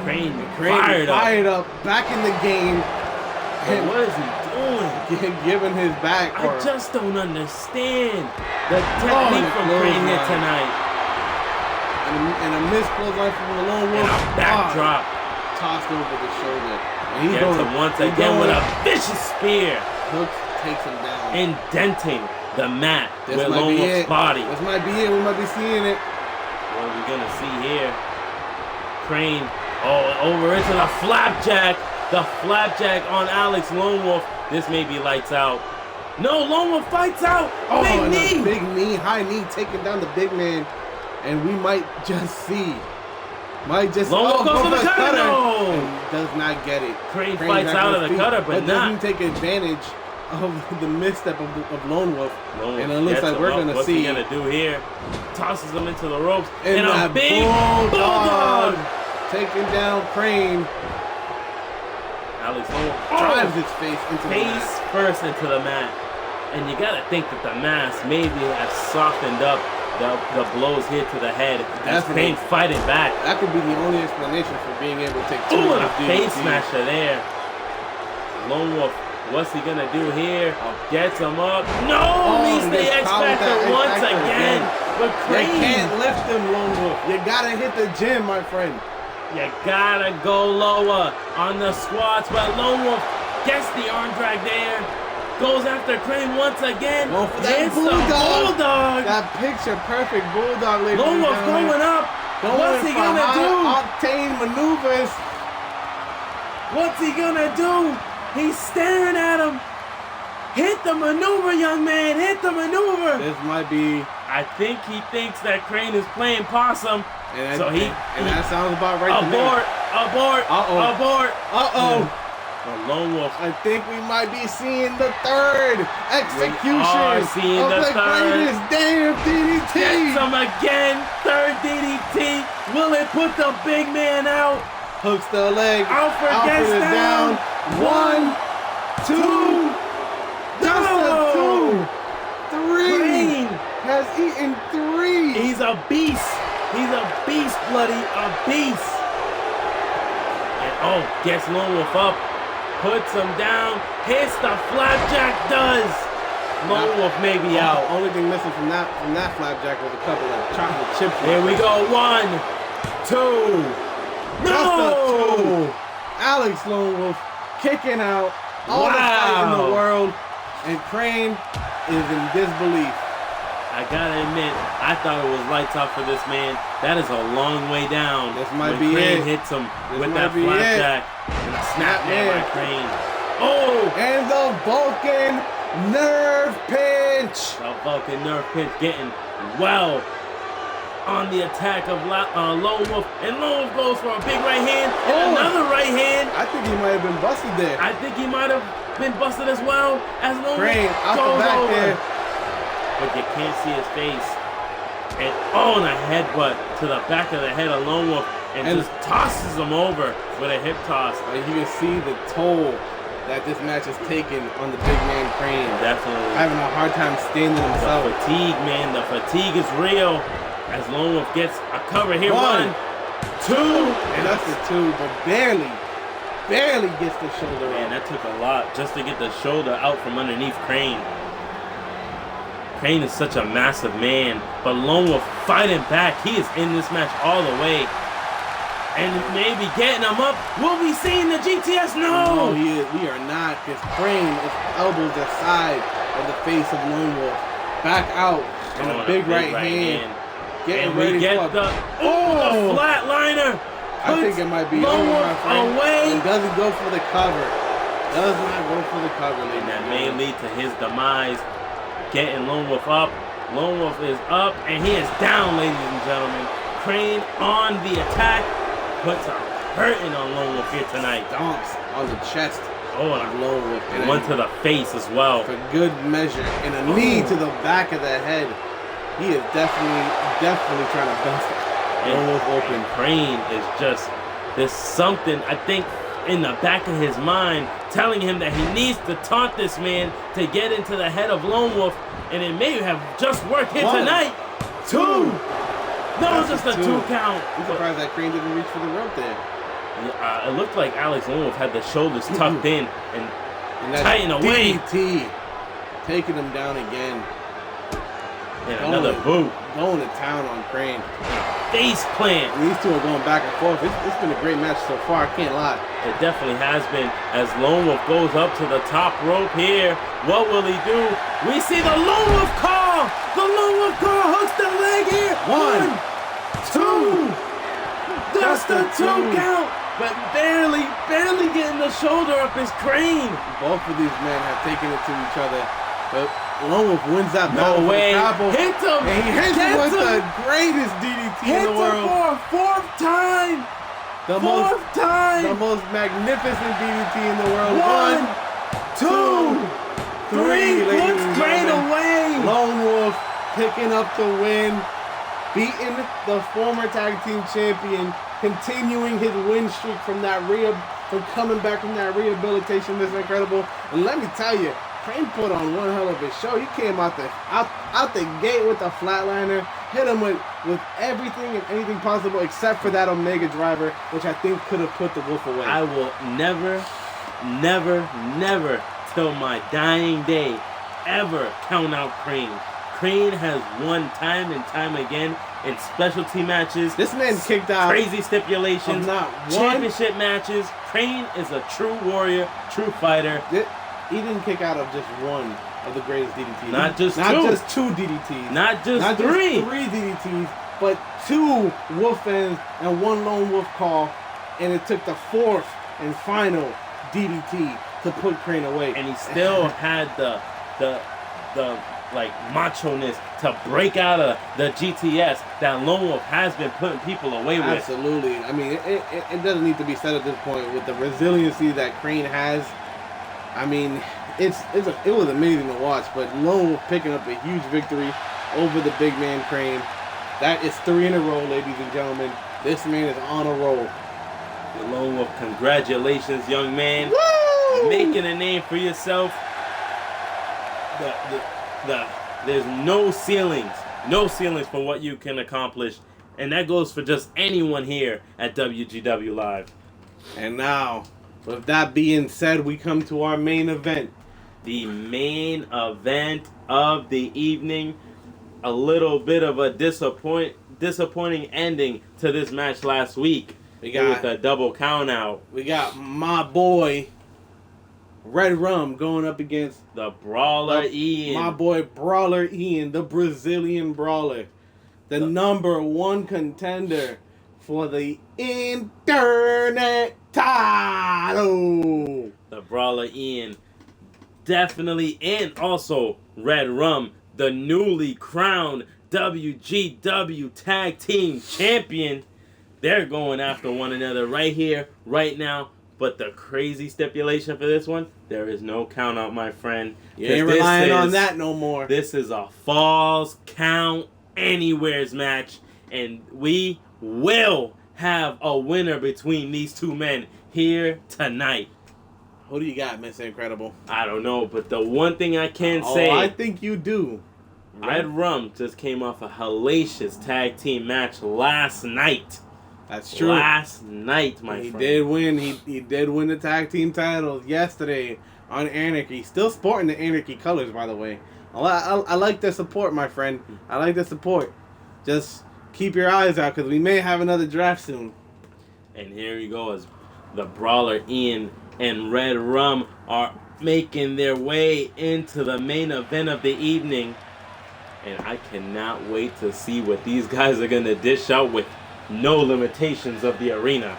Crane
fired up, back in the game.
And what is he doing?
Giving his back.
I just don't understand the technique from Crane here tonight.
And a missed clothesline from the Lone Wolf.
And a backdrop.
Tossed over the shoulder.
And he gets him once again with a vicious spear.
Hook takes him down.
Indenting the mat with Lone Wolf's body.
This might be it. We might be seeing it.
What are we going to see here? Crane, over into the flapjack. The flapjack on Alex Lone Wolf. This may be lights out. No, Lone Wolf fights out. Big knee.
Big knee, high knee, taking down the big man. And we might just see. Lone
Wolf goes for the cutter. No.
And does not get it.
Crane fights out of the cutter, but
doesn't take advantage of the misstep of Lone Wolf. And it looks like we're going to see.
What's he going to do here? Tosses him into the ropes.
And
a big bulldog.
Taking down Crane.
Alex Lone Wolf
drives his face into the mat.
Face first into the mat. And you got to think that the mask maybe has softened up the blows here to the head. As Crane fighting back.
That could be the only explanation for being able to take 2
of the face smasher there. Lone Wolf. What's he gonna do here? Gets him up. No! He's the X Factor once again. But Crane.
You can't lift him, Lone Wolf. You gotta hit the gym, my friend.
You gotta go lower on the squats. But Lone Wolf gets the arm drag there. Goes after Crane once again.
Going for that bulldog. That picture perfect bulldog.
Lone Wolf going up. What's he gonna do?
Octane maneuvers.
What's he gonna do? He's staring at him. Hit the maneuver, young man. Hit the maneuver.
This might be.
I think he thinks that Crane is playing possum.
And
So
that sounds about right to me.
Abort.
Uh-oh.
Abort.
Uh-oh.
The Lone Wolf.
I think we might be seeing the third execution
are seeing
of
the
the
third.
greatest damn DDT.
Gets him again. Third DDT. Will it put the big man out?
Hooks the leg.
Alfred gets
is
down.
1, 2. Just a 2. 3.
Crane.
Has eaten 3.
He's a beast. He's a beast, bloody. A beast. And gets Lone Wolf up. Puts him down. Hits the flapjack. Does. Lone Wolf may be out.
The only thing missing from that flapjack was a couple of chocolate chips.
Here we go. 1, 2.
Just a 2.
No!
Alex Lone Wolf kicking out all the fight in the world, and Crane is in disbelief.
I gotta admit, I thought it was lights out for this man. That is a long way down.
This might
when
be
Crane
it.
hits him
This
with
might
that
be
flapjack. And snap man by Crane. Oh!
And the Vulcan nerve pinch.
The Vulcan nerve pinch getting well on the attack of Lone Wolf. And Lone Wolf goes for a big right hand and another right hand.
I think he might have been busted there.
I think he might have been busted as well as Lone
Crane
Wolf
out
goes
the back
over.
there.
But you can't see his face. And on a headbutt to the back of the head of Lone Wolf and just tosses him over with a hip toss.
You can see the toll that this match has taken on the big man Crane.
Definitely.
Having a hard time standing himself.
The fatigue, man. The fatigue is real. As Lone Wolf gets a cover here. 1, 2.
And that's the 2, but barely gets the shoulder
Man, that took a lot just to get the shoulder out from underneath Crane. Crane is such a massive man, but Lone Wolf fighting back. He is in this match all the way. And maybe getting him up. Will we see the GTS? No!
No, we are not, because Crane is elbows aside of the face of Lone Wolf. Back out, and a big right hand. Getting ready for
the flatliner.
I think it might be
Lone
over,
Wolf
my friend.
away.
It doesn't go for the cover. Does not go for the cover, ladies.
And that may lead to his demise. Getting Lone Wolf up. Lone Wolf is up, and he is down, ladies and gentlemen. Crane on the attack. Puts a hurting on Lone Wolf here tonight.
Stomps on the chest of Lone Wolf.
And one to the face as well.
For good measure. And a knee to the back of the head. He is definitely trying to bust Lone Wolf open.
Crane is just, there's something, I think, in the back of his mind telling him that he needs to taunt this man to get into the head of Lone Wolf, and it may have just worked here
1,
tonight. 2. No, just a 2 count.
I'm surprised that Crane didn't reach for the rope there.
It looked like Alex Lone Wolf had the shoulders tucked in and tighten away.
DDT taking him down again.
And another boot.
Going to town on Crane.
Face plant.
And these two are going back and forth. It's been a great match so far, I can't lie.
It definitely has been. As Lone Wolf goes up to the top rope here, what will he do? We see the Lone Wolf call. The Lone Wolf call hooks the leg here. 1, 2. Just a 2 count. But barely getting the shoulder up his Crane.
Both of these men have taken it to each other. But Lone Wolf wins that battle.
No way.
Hit
him.
And he hits him with the greatest DDT in the world.
Hits him for a 4th time.
The most magnificent DDT in the world.
1, 2, 3. Puts Crane away.
Lone Wolf picking up the win, beating the former tag team champion, continuing his win streak from coming back from that rehabilitation. This is incredible. And let me tell you, Crane put on one hell of a show. He came out the gate with the flatliner, hit him with everything and anything possible except for that Omega driver, which I think could have put the Wolf away.
I will never till my dying day ever count out Crane. Crane has won time and time again in specialty matches.
This man kicked out
crazy stipulations, championship matches. Crane is a true warrior, true fighter.
He didn't kick out of just one of the greatest DDTs.
Not just two DDTs. Not just three.
3 DDTs, but 2 Wolf ends and 1 Lone Wolf call, and it took the 4th and final DDT to put Crane away.
And he still had the like macho-ness to break out of the GTS that Lone Wolf has been putting people away with.
Absolutely. I mean, it doesn't need to be said at this point with the resiliency that Crane has. I mean, it was amazing to watch. But Lone Wolf picking up a huge victory over the big man Crane. That is 3 in a row, ladies and gentlemen. This man is on a roll.
The Lone Wolf, congratulations, young man.
Woo!
Making a name for yourself. There's no ceilings for what you can accomplish, and that goes for just anyone here at WGW Live.
And now, with that being said, we come to our main event.
The main event of the evening. A little bit of a disappointing ending to this match last week. We got with a double count out.
We got my boy Red Rum going up against
the Brawler Ian.
My boy Brawler Ian, the Brazilian Brawler. The number 1 contender for the Internet title.
The Brawler Ian. Definitely. And also Red Rum, the newly crowned WGW Tag Team Champion. They're going after one another right here, right now. But the crazy stipulation for this one, there is no count out, my friend.
You ain't relying on that no more.
This is a falls count anywheres match. And we will have a winner between these two men here tonight.
Who do you got, Mr. Incredible?
I don't know, but the one thing I can say...
I think you do.
Red Rum just came off a hellacious tag team match last night.
That's true.
Last night, my friend.
He did win. He did win the tag team titles yesterday on Anarchy. Still sporting the Anarchy colors, by the way. I like the support, my friend. I like the support. Just keep your eyes out because we may have another draft soon.
And here you go as the Brawler Ian and Red Rum are making their way into the main event of the evening. And I cannot wait to see what these guys are going to dish out with no limitations of the arena.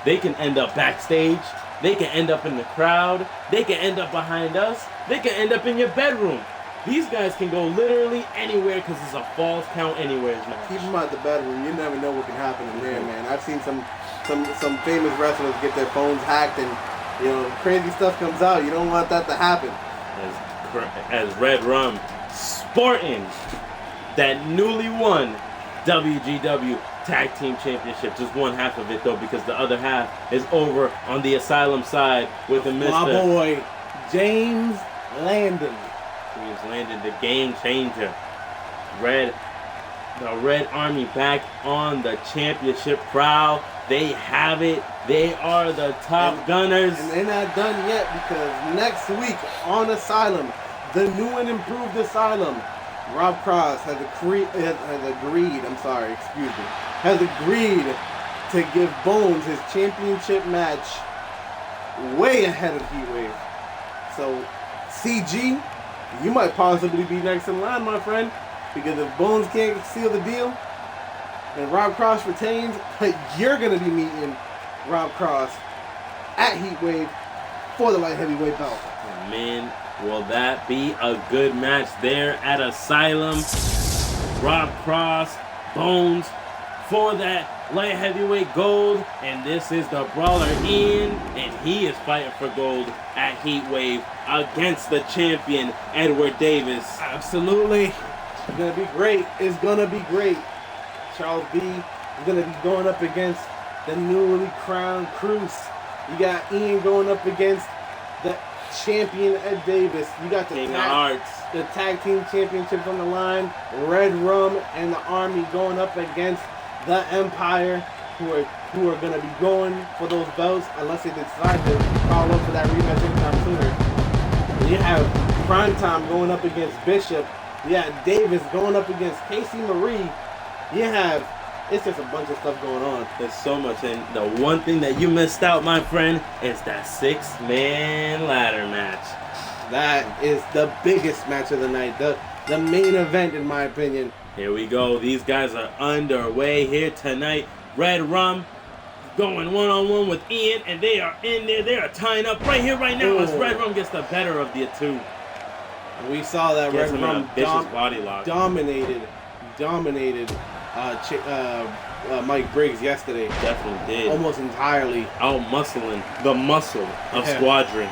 They can end up backstage. They can end up in the crowd. They can end up behind us. They can end up in your bedroom. These guys can go literally anywhere because it's a falls count anywhere match.
Keep them out the bedroom. You never know what can happen in there, man. I've seen some famous wrestlers get their phones hacked and crazy stuff comes out. You don't want that to happen.
As Red Rum sporting that newly won WGW Tag Team Championship. Just one half of it, though, because the other half is over on the Asylum side with the Mr.
My boy, James Landon.
James Landon, the game changer. The Red Army back on the championship prowl. They have it. They are the top gunners.
And they're not done yet because next week on Asylum, the new and improved Asylum, Rob Cross has agreed to give Bones his championship match way ahead of Heatwave. So, CG, you might possibly be next in line, my friend, because if Bones can't seal the deal and Rob Cross retains, you're going to be meeting Rob Cross at Heatwave for the light heavyweight belt.
Man, will that be a good match there at Asylum? Rob Cross, Bones for that light heavyweight gold. And this is the Brawler Ian, and he is fighting for gold at Heatwave against the champion, Edward Davis.
Absolutely. It's going to be great. It's going to be great. Charles B is going to be going up against the newly crowned Cruz. You got Ian going up against the champion Ed Davis. You got the tag team championships on the line. Red Rum and the Army going up against the Empire, who are going to be going for those belts unless they decide to follow up for that rematch anytime sooner. You have Primetime going up against Bishop. You have Davis going up against Casey Marie. It's just a bunch of stuff going on.
There's so much, and the one thing that you missed out, my friend, is that 6-man ladder match.
That is the biggest match of the night, the main event, in my opinion.
Here we go. These guys are underway here tonight. Red Rum going one-on-one with Ian, and they are in there. They are tying up right here, right now, as Red Rum gets the better of the two.
We saw that
Gets
Red
him in a
Rum
vicious body lock.
dominated Mike Briggs yesterday.
Definitely did.
Almost entirely.
Out-muscling the muscle of Squadron.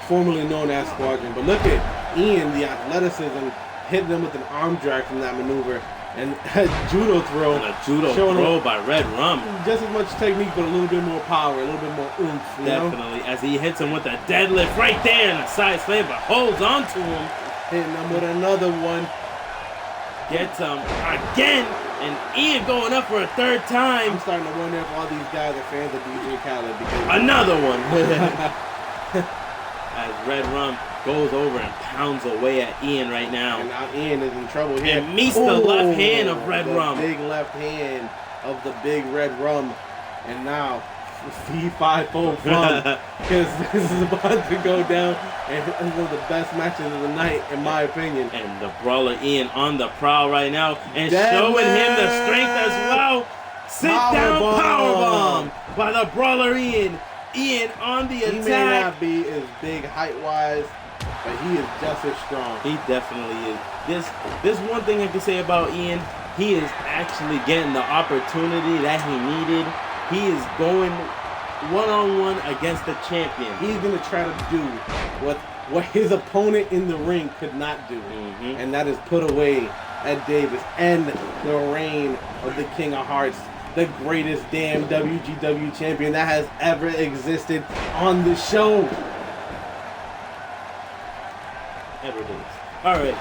Formerly known as Squadron. But look at Ian, the athleticism, hitting him with an arm drag from that maneuver. And a judo throw.
And a judo throw by Red Rum.
Just as much technique, but a little bit more power, a little bit more oomph.
Definitely. As he hits him with a deadlift right there and a side slam, but holds on to him.
Hitting him with another one.
Gets him again. And Ian going up for a third time.
I'm starting to wonder if all these guys are fans of DJ Khaled. Because
another one. As Red Rum goes over and pounds away at Ian right now.
And now Ian is in trouble here.
And meets the left hand of Red Rum.
Big left hand of the big Red Rum. And now, C5 full from. Because this is about to go down. And it's one of the best matches of the night, in my opinion.
And the brawler Ian on the prowl right now. And showing him the strength as well. Sit down powerbomb by the brawler Ian. Ian on the attack.
He may not be as big height-wise, but he is just as strong.
He definitely is. This one thing I can say about Ian, he is actually getting the opportunity that he needed. He is going one-on-one against the champion.
He's going to try to do what his opponent in the ring could not do, and that is put away Ed Davis and the reign of the King of Hearts, the greatest damn WGW champion that has ever existed on the show.
Ever is. Alright.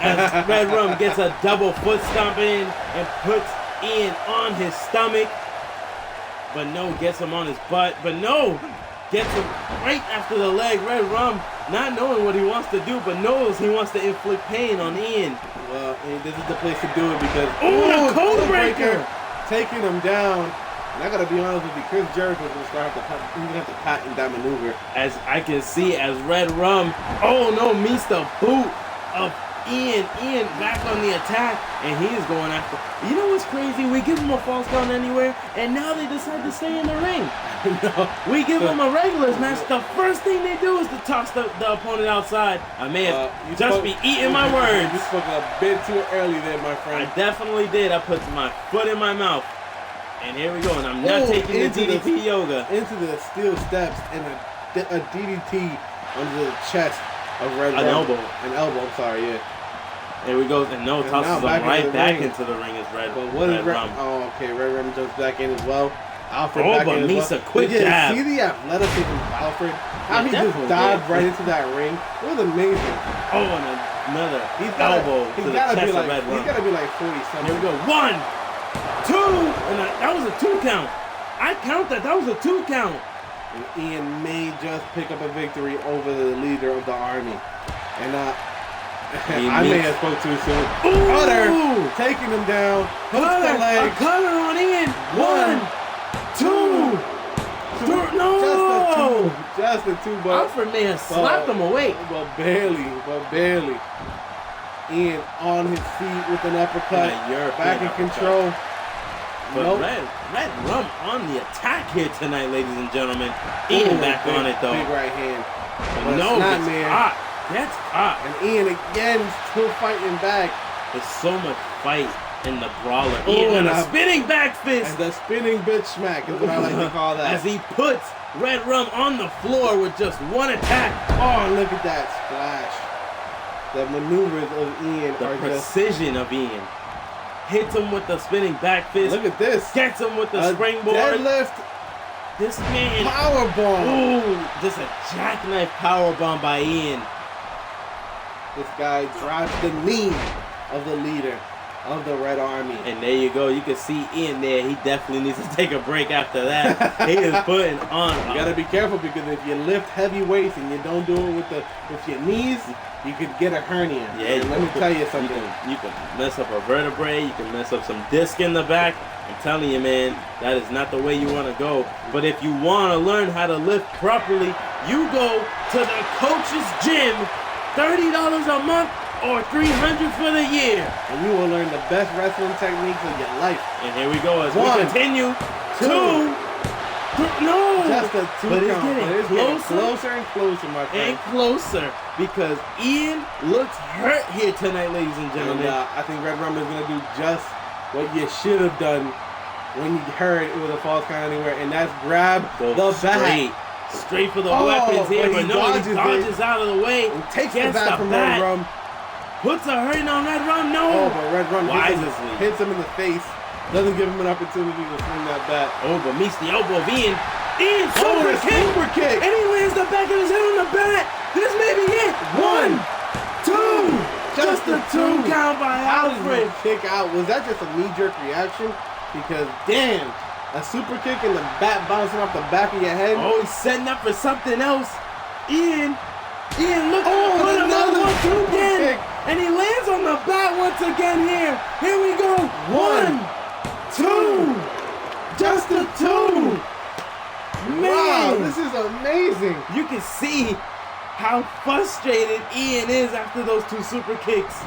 As Red Rum gets a double foot stomp in and puts Ian on his stomach. But no, gets him on his butt. But no, gets him right after the leg. Red Rum not knowing what he wants to do, but knows he wants to inflict pain on Ian.
Well, this is the place to do it because
the code breaker
taking him down. And I gotta be honest with you, Chris Jericho's gonna have to patent that maneuver.
As I can see, as Red Rum, meets the boot of Ian. Ian back on the attack, and he is going after. You know what's crazy? We give him a false count anywhere, and now they decide to stay in the ring.
No.
We give them a regulars match. The first thing they do is to toss the opponent outside. I may have be eating my words.
You spoke a bit too early there, my friend.
I definitely did. I put my foot in my mouth. And here we go. And I'm not taking the DDP yoga.
Into the steel steps and a DDT under the chest of Red Rum. An elbow, I'm sorry, yeah.
There we go. And tosses him right back into the ring as Red Rum.
Oh, okay. Red Rum jumps back in as well. Alfred
but meets a quick jab.
See the athleticism of Alfred? How he just dived right into that ring? It was amazing.
Oh, and another elbow to the chest of Red Rum.
He's got to be like 40-something.
Here we go. 1, 2, and that was a 2 count. I count that. That was a 2 count.
And Ian may just pick up a victory over the leader of the army. And I may have spoke too soon. Cutter taking him down. Hooks the leg.
A cutter on Ian. 1, 2, 3, no!
Just a two, but
Alfred may have slapped him awake.
But barely. Ian on his feet with an uppercut. Back in control.
But Red Rum on the attack here tonight, ladies and gentlemen. Ian back on it, though.
Big right hand.
But no, it's hot. That's hot.
And Ian again still fighting back.
There's so much fight in the brawler. Ian and a spinning back fist.
And the spinning bitch smack is what I like to call that.
As he puts Red Rum on the floor with just one attack.
Oh, look at that splash. The maneuvers of Ian
the precision of Ian. Hits him with the spinning back fist.
Look at this.
Gets him with the springboard.
Deadlift.
This man.
Powerbomb.
Ooh, just a jackknife powerbomb by Ian.
This guy drives the knee of the leader of the Red Army.
And there you go. You can see Ian there. He definitely needs to take a break after that. He is putting on.
You gotta be careful because if you lift heavy weights and you don't do it with your knees, you could get a hernia.
Yeah.
And let me tell you something.
You can mess up a vertebrae. You can mess up some disc in the back. I'm telling you, man, that is not the way you want to go. But if you want to learn how to lift properly, you go to the coach's gym. $30 a month or $300 for the year.
And you will learn the best wrestling techniques of your life.
And here we go as we continue. two. No!
Just a 2
but it's
count.
getting
But it's
closer
and closer, my friend.
and closer because Ian looks hurt here tonight, ladies and gentlemen.
And, I think Red Rum is going to do just what you should have done when you heard it was a false count anywhere, and that's grab the bat.
Straight for the weapons here, but no, he dodges out of the way.
And takes the
gets
bat from Red Rum.
Puts a hurting on Red Rum, no!
Oh, but Red Rum
wisely
hits him in the face. Doesn't give him an opportunity to swing that bat.
Oh, but meets the elbow of Ian. Ian, super
kick!
And he lands the back of his head on the bat. This may be it. 1, 2. Just a 2 count by Alfred.
Kick out. Was that just a knee-jerk reaction? Because, damn, a super kick and the bat bouncing off the back of your head.
Oh, he's setting up for something else. Ian, look.
Oh, another
1, 2 again.
kick.
And he lands on the bat once again here. Here we go. 1, 2. Just a 2. Man,
wow, this is amazing.
You can see how frustrated Ian is after those 2 super kicks.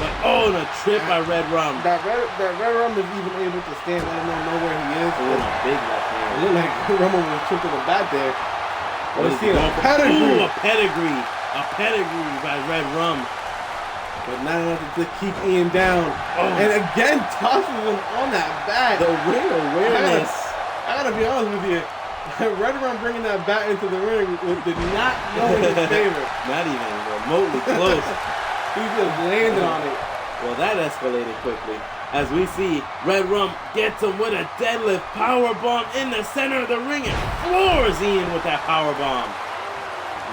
But oh, the trip by Red Rum.
That Red Rum is even able to stand. I don't know where he is.
Oh, a big left hand.
It looked like Rum was tripped to the bat there.
What is he going for? Ooh, a pedigree. A pedigree by Red Rum.
But not enough to keep Ian down. Oh. And again, tosses him on that bat.
The ring awareness.
I gotta be honest with you. Red Rum bringing that bat into the ring did not go in his favor.
Not even remotely close.
He just landed on it.
Well, that escalated quickly. As we see, Red Rum gets him with a deadlift powerbomb in the center of the ring and floors Ian with that powerbomb.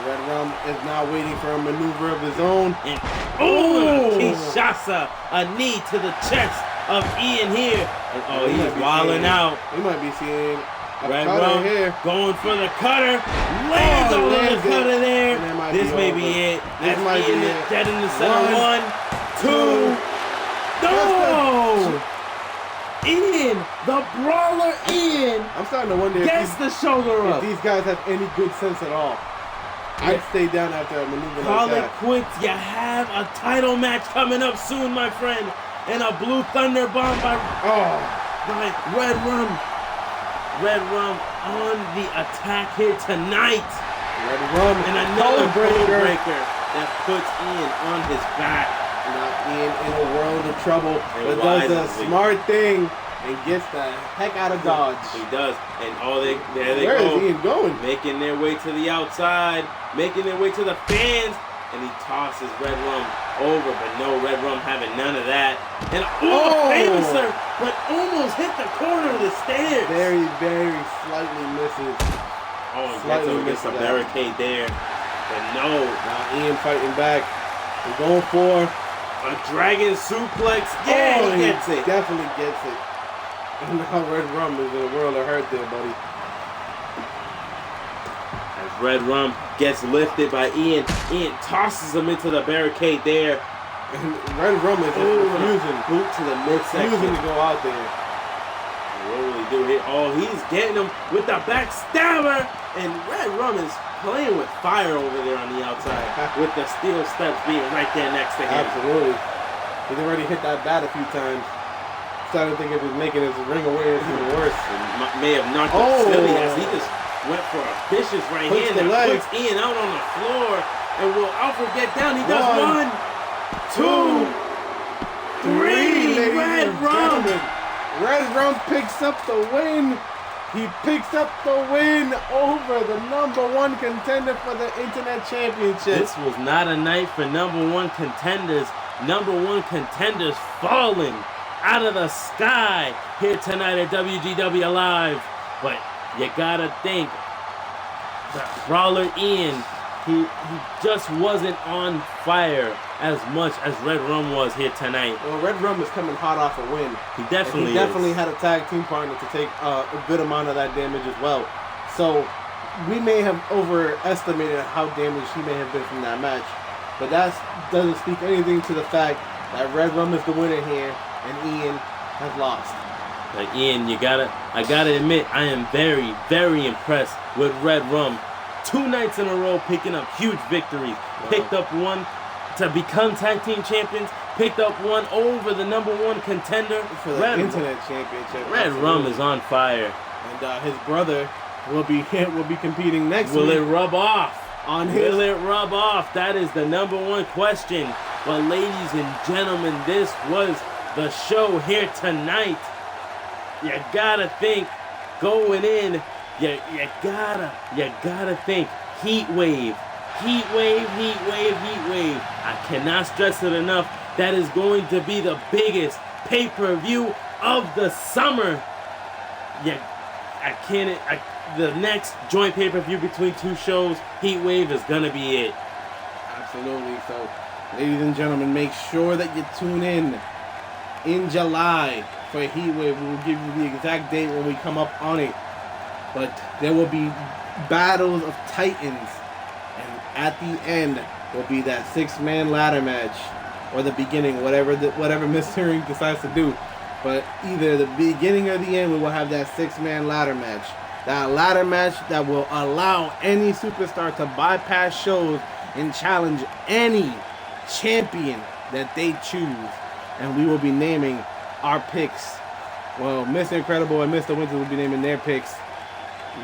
Red Rum is now waiting for a maneuver of his own.
And Kinshasa, a knee to the chest of Ian here. And oh, he's wilding out.
We might be seeing a
Red
cutter
Rum
here.
Going for the cutter. Lands on the cutter there. This may be it.
This might be it.
Dead in the center. 1, 2. No! Ian, the brawler Ian.
I'm starting to wonder
gets the shoulder up.
If these guys have any good sense at all. I'd stay down after a maneuver
Call
like
it quits. You have a title match coming up soon, my friend. And a Blue Thunder bomb by Red Rum. Red Rum on the attack here tonight.
Red Rum
and another code breaker that puts Ian on his back.
Now Ian in a world of trouble, but does the smart thing and gets the heck out of Dodge.
He does. And there they
Where
go.
Where is Ian going?
Making their way to the outside, making their way to the fans, and he tosses Red Rum over, but no, Red Rum having none of that. And Famoser, but almost hit the corner of the stairs.
Very, very slightly misses.
Oh, slightly gets a barricade there. But no.
Now Ian fighting back. He's going for
a dragon suplex. Yeah, he gets it.
Definitely gets it. And now Red Rum is in a world of hurt there, buddy.
As Red Rum gets lifted by Ian, Ian tosses him into the barricade there.
And Red Rum is refusing.
Boot to the midsection.
Refusing to go out there.
What will he do here? Oh, he's getting him with the backstabber. And Red Rum is playing with fire over there on the outside. With the steel steps being right there next to him.
Absolutely. He's already hit that bat a few times. Started thinking if he's making his ring awareness even worse.
He may have knocked him silly as he just went for a vicious right hand that puts Ian out on the floor. And will Alfred get down? He does 1, 2, 3. Red Rum.
Red Rum picks up the win. He picks up the win over the #1 contender for the Internet Championship.
This was not a night for #1 contenders. #1 contenders falling out of the sky here tonight at WGW Live. But you gotta think, that Brawler Ian, he just wasn't on fire as much as Red Rum was here tonight.
Well, Red Rum is coming hot off a win.
He definitely
had a tag team partner to take a good amount of that damage as well. So we may have overestimated how damaged he may have been from that match. But that doesn't speak anything to the fact that Red Rum is the winner here and Ian has lost.
But Ian, I gotta admit, I am very, very impressed with Red Rum. 2 nights in a row picking up huge victories. Wow. Picked up one to become tag team champions. Picked up one over the #1 contender
for the Internet Championship.
Red Rum is on fire.
and his brother will be competing next
Will
week.
it rub off?
Will
it rub off? That is the number one question. But ladies and gentlemen, this was the show here tonight. You gotta think going in. You gotta think heat wave. Heat wave. I cannot stress it enough. That is going to be the biggest pay-per-view of the summer. The next joint pay-per-view between two shows, Heat Wave, is gonna be it.
Absolutely. So, ladies and gentlemen, make sure that you tune in July for Heat Wave. We will give you the exact date when we come up on it. But there will be battles of titans, and at the end will be that 6-man ladder match, or the beginning, whatever Mr. Ring decides to do. But either the beginning or the end, we will have that 6-man ladder match. That ladder match that will allow any superstar to bypass shows and challenge any champion that they choose. And we will be naming our picks. Well, Mr. Incredible and Mr. Winter will be naming their picks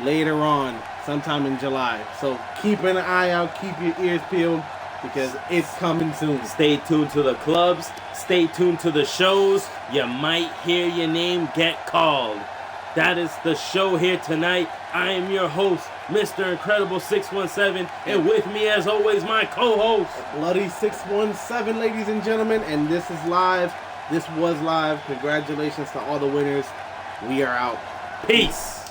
later on, sometime in July. So keep an eye out, keep your ears peeled, because it's coming soon.
Stay tuned to the clubs. Stay tuned to the shows. You might hear your name get called. That is the show here tonight. I am your host, Mr. Incredible 617, and with me, as always, my co-host,
Bloody 617, ladies and gentlemen, and this is live. This was live. Congratulations to all the winners. We are out.
Peace.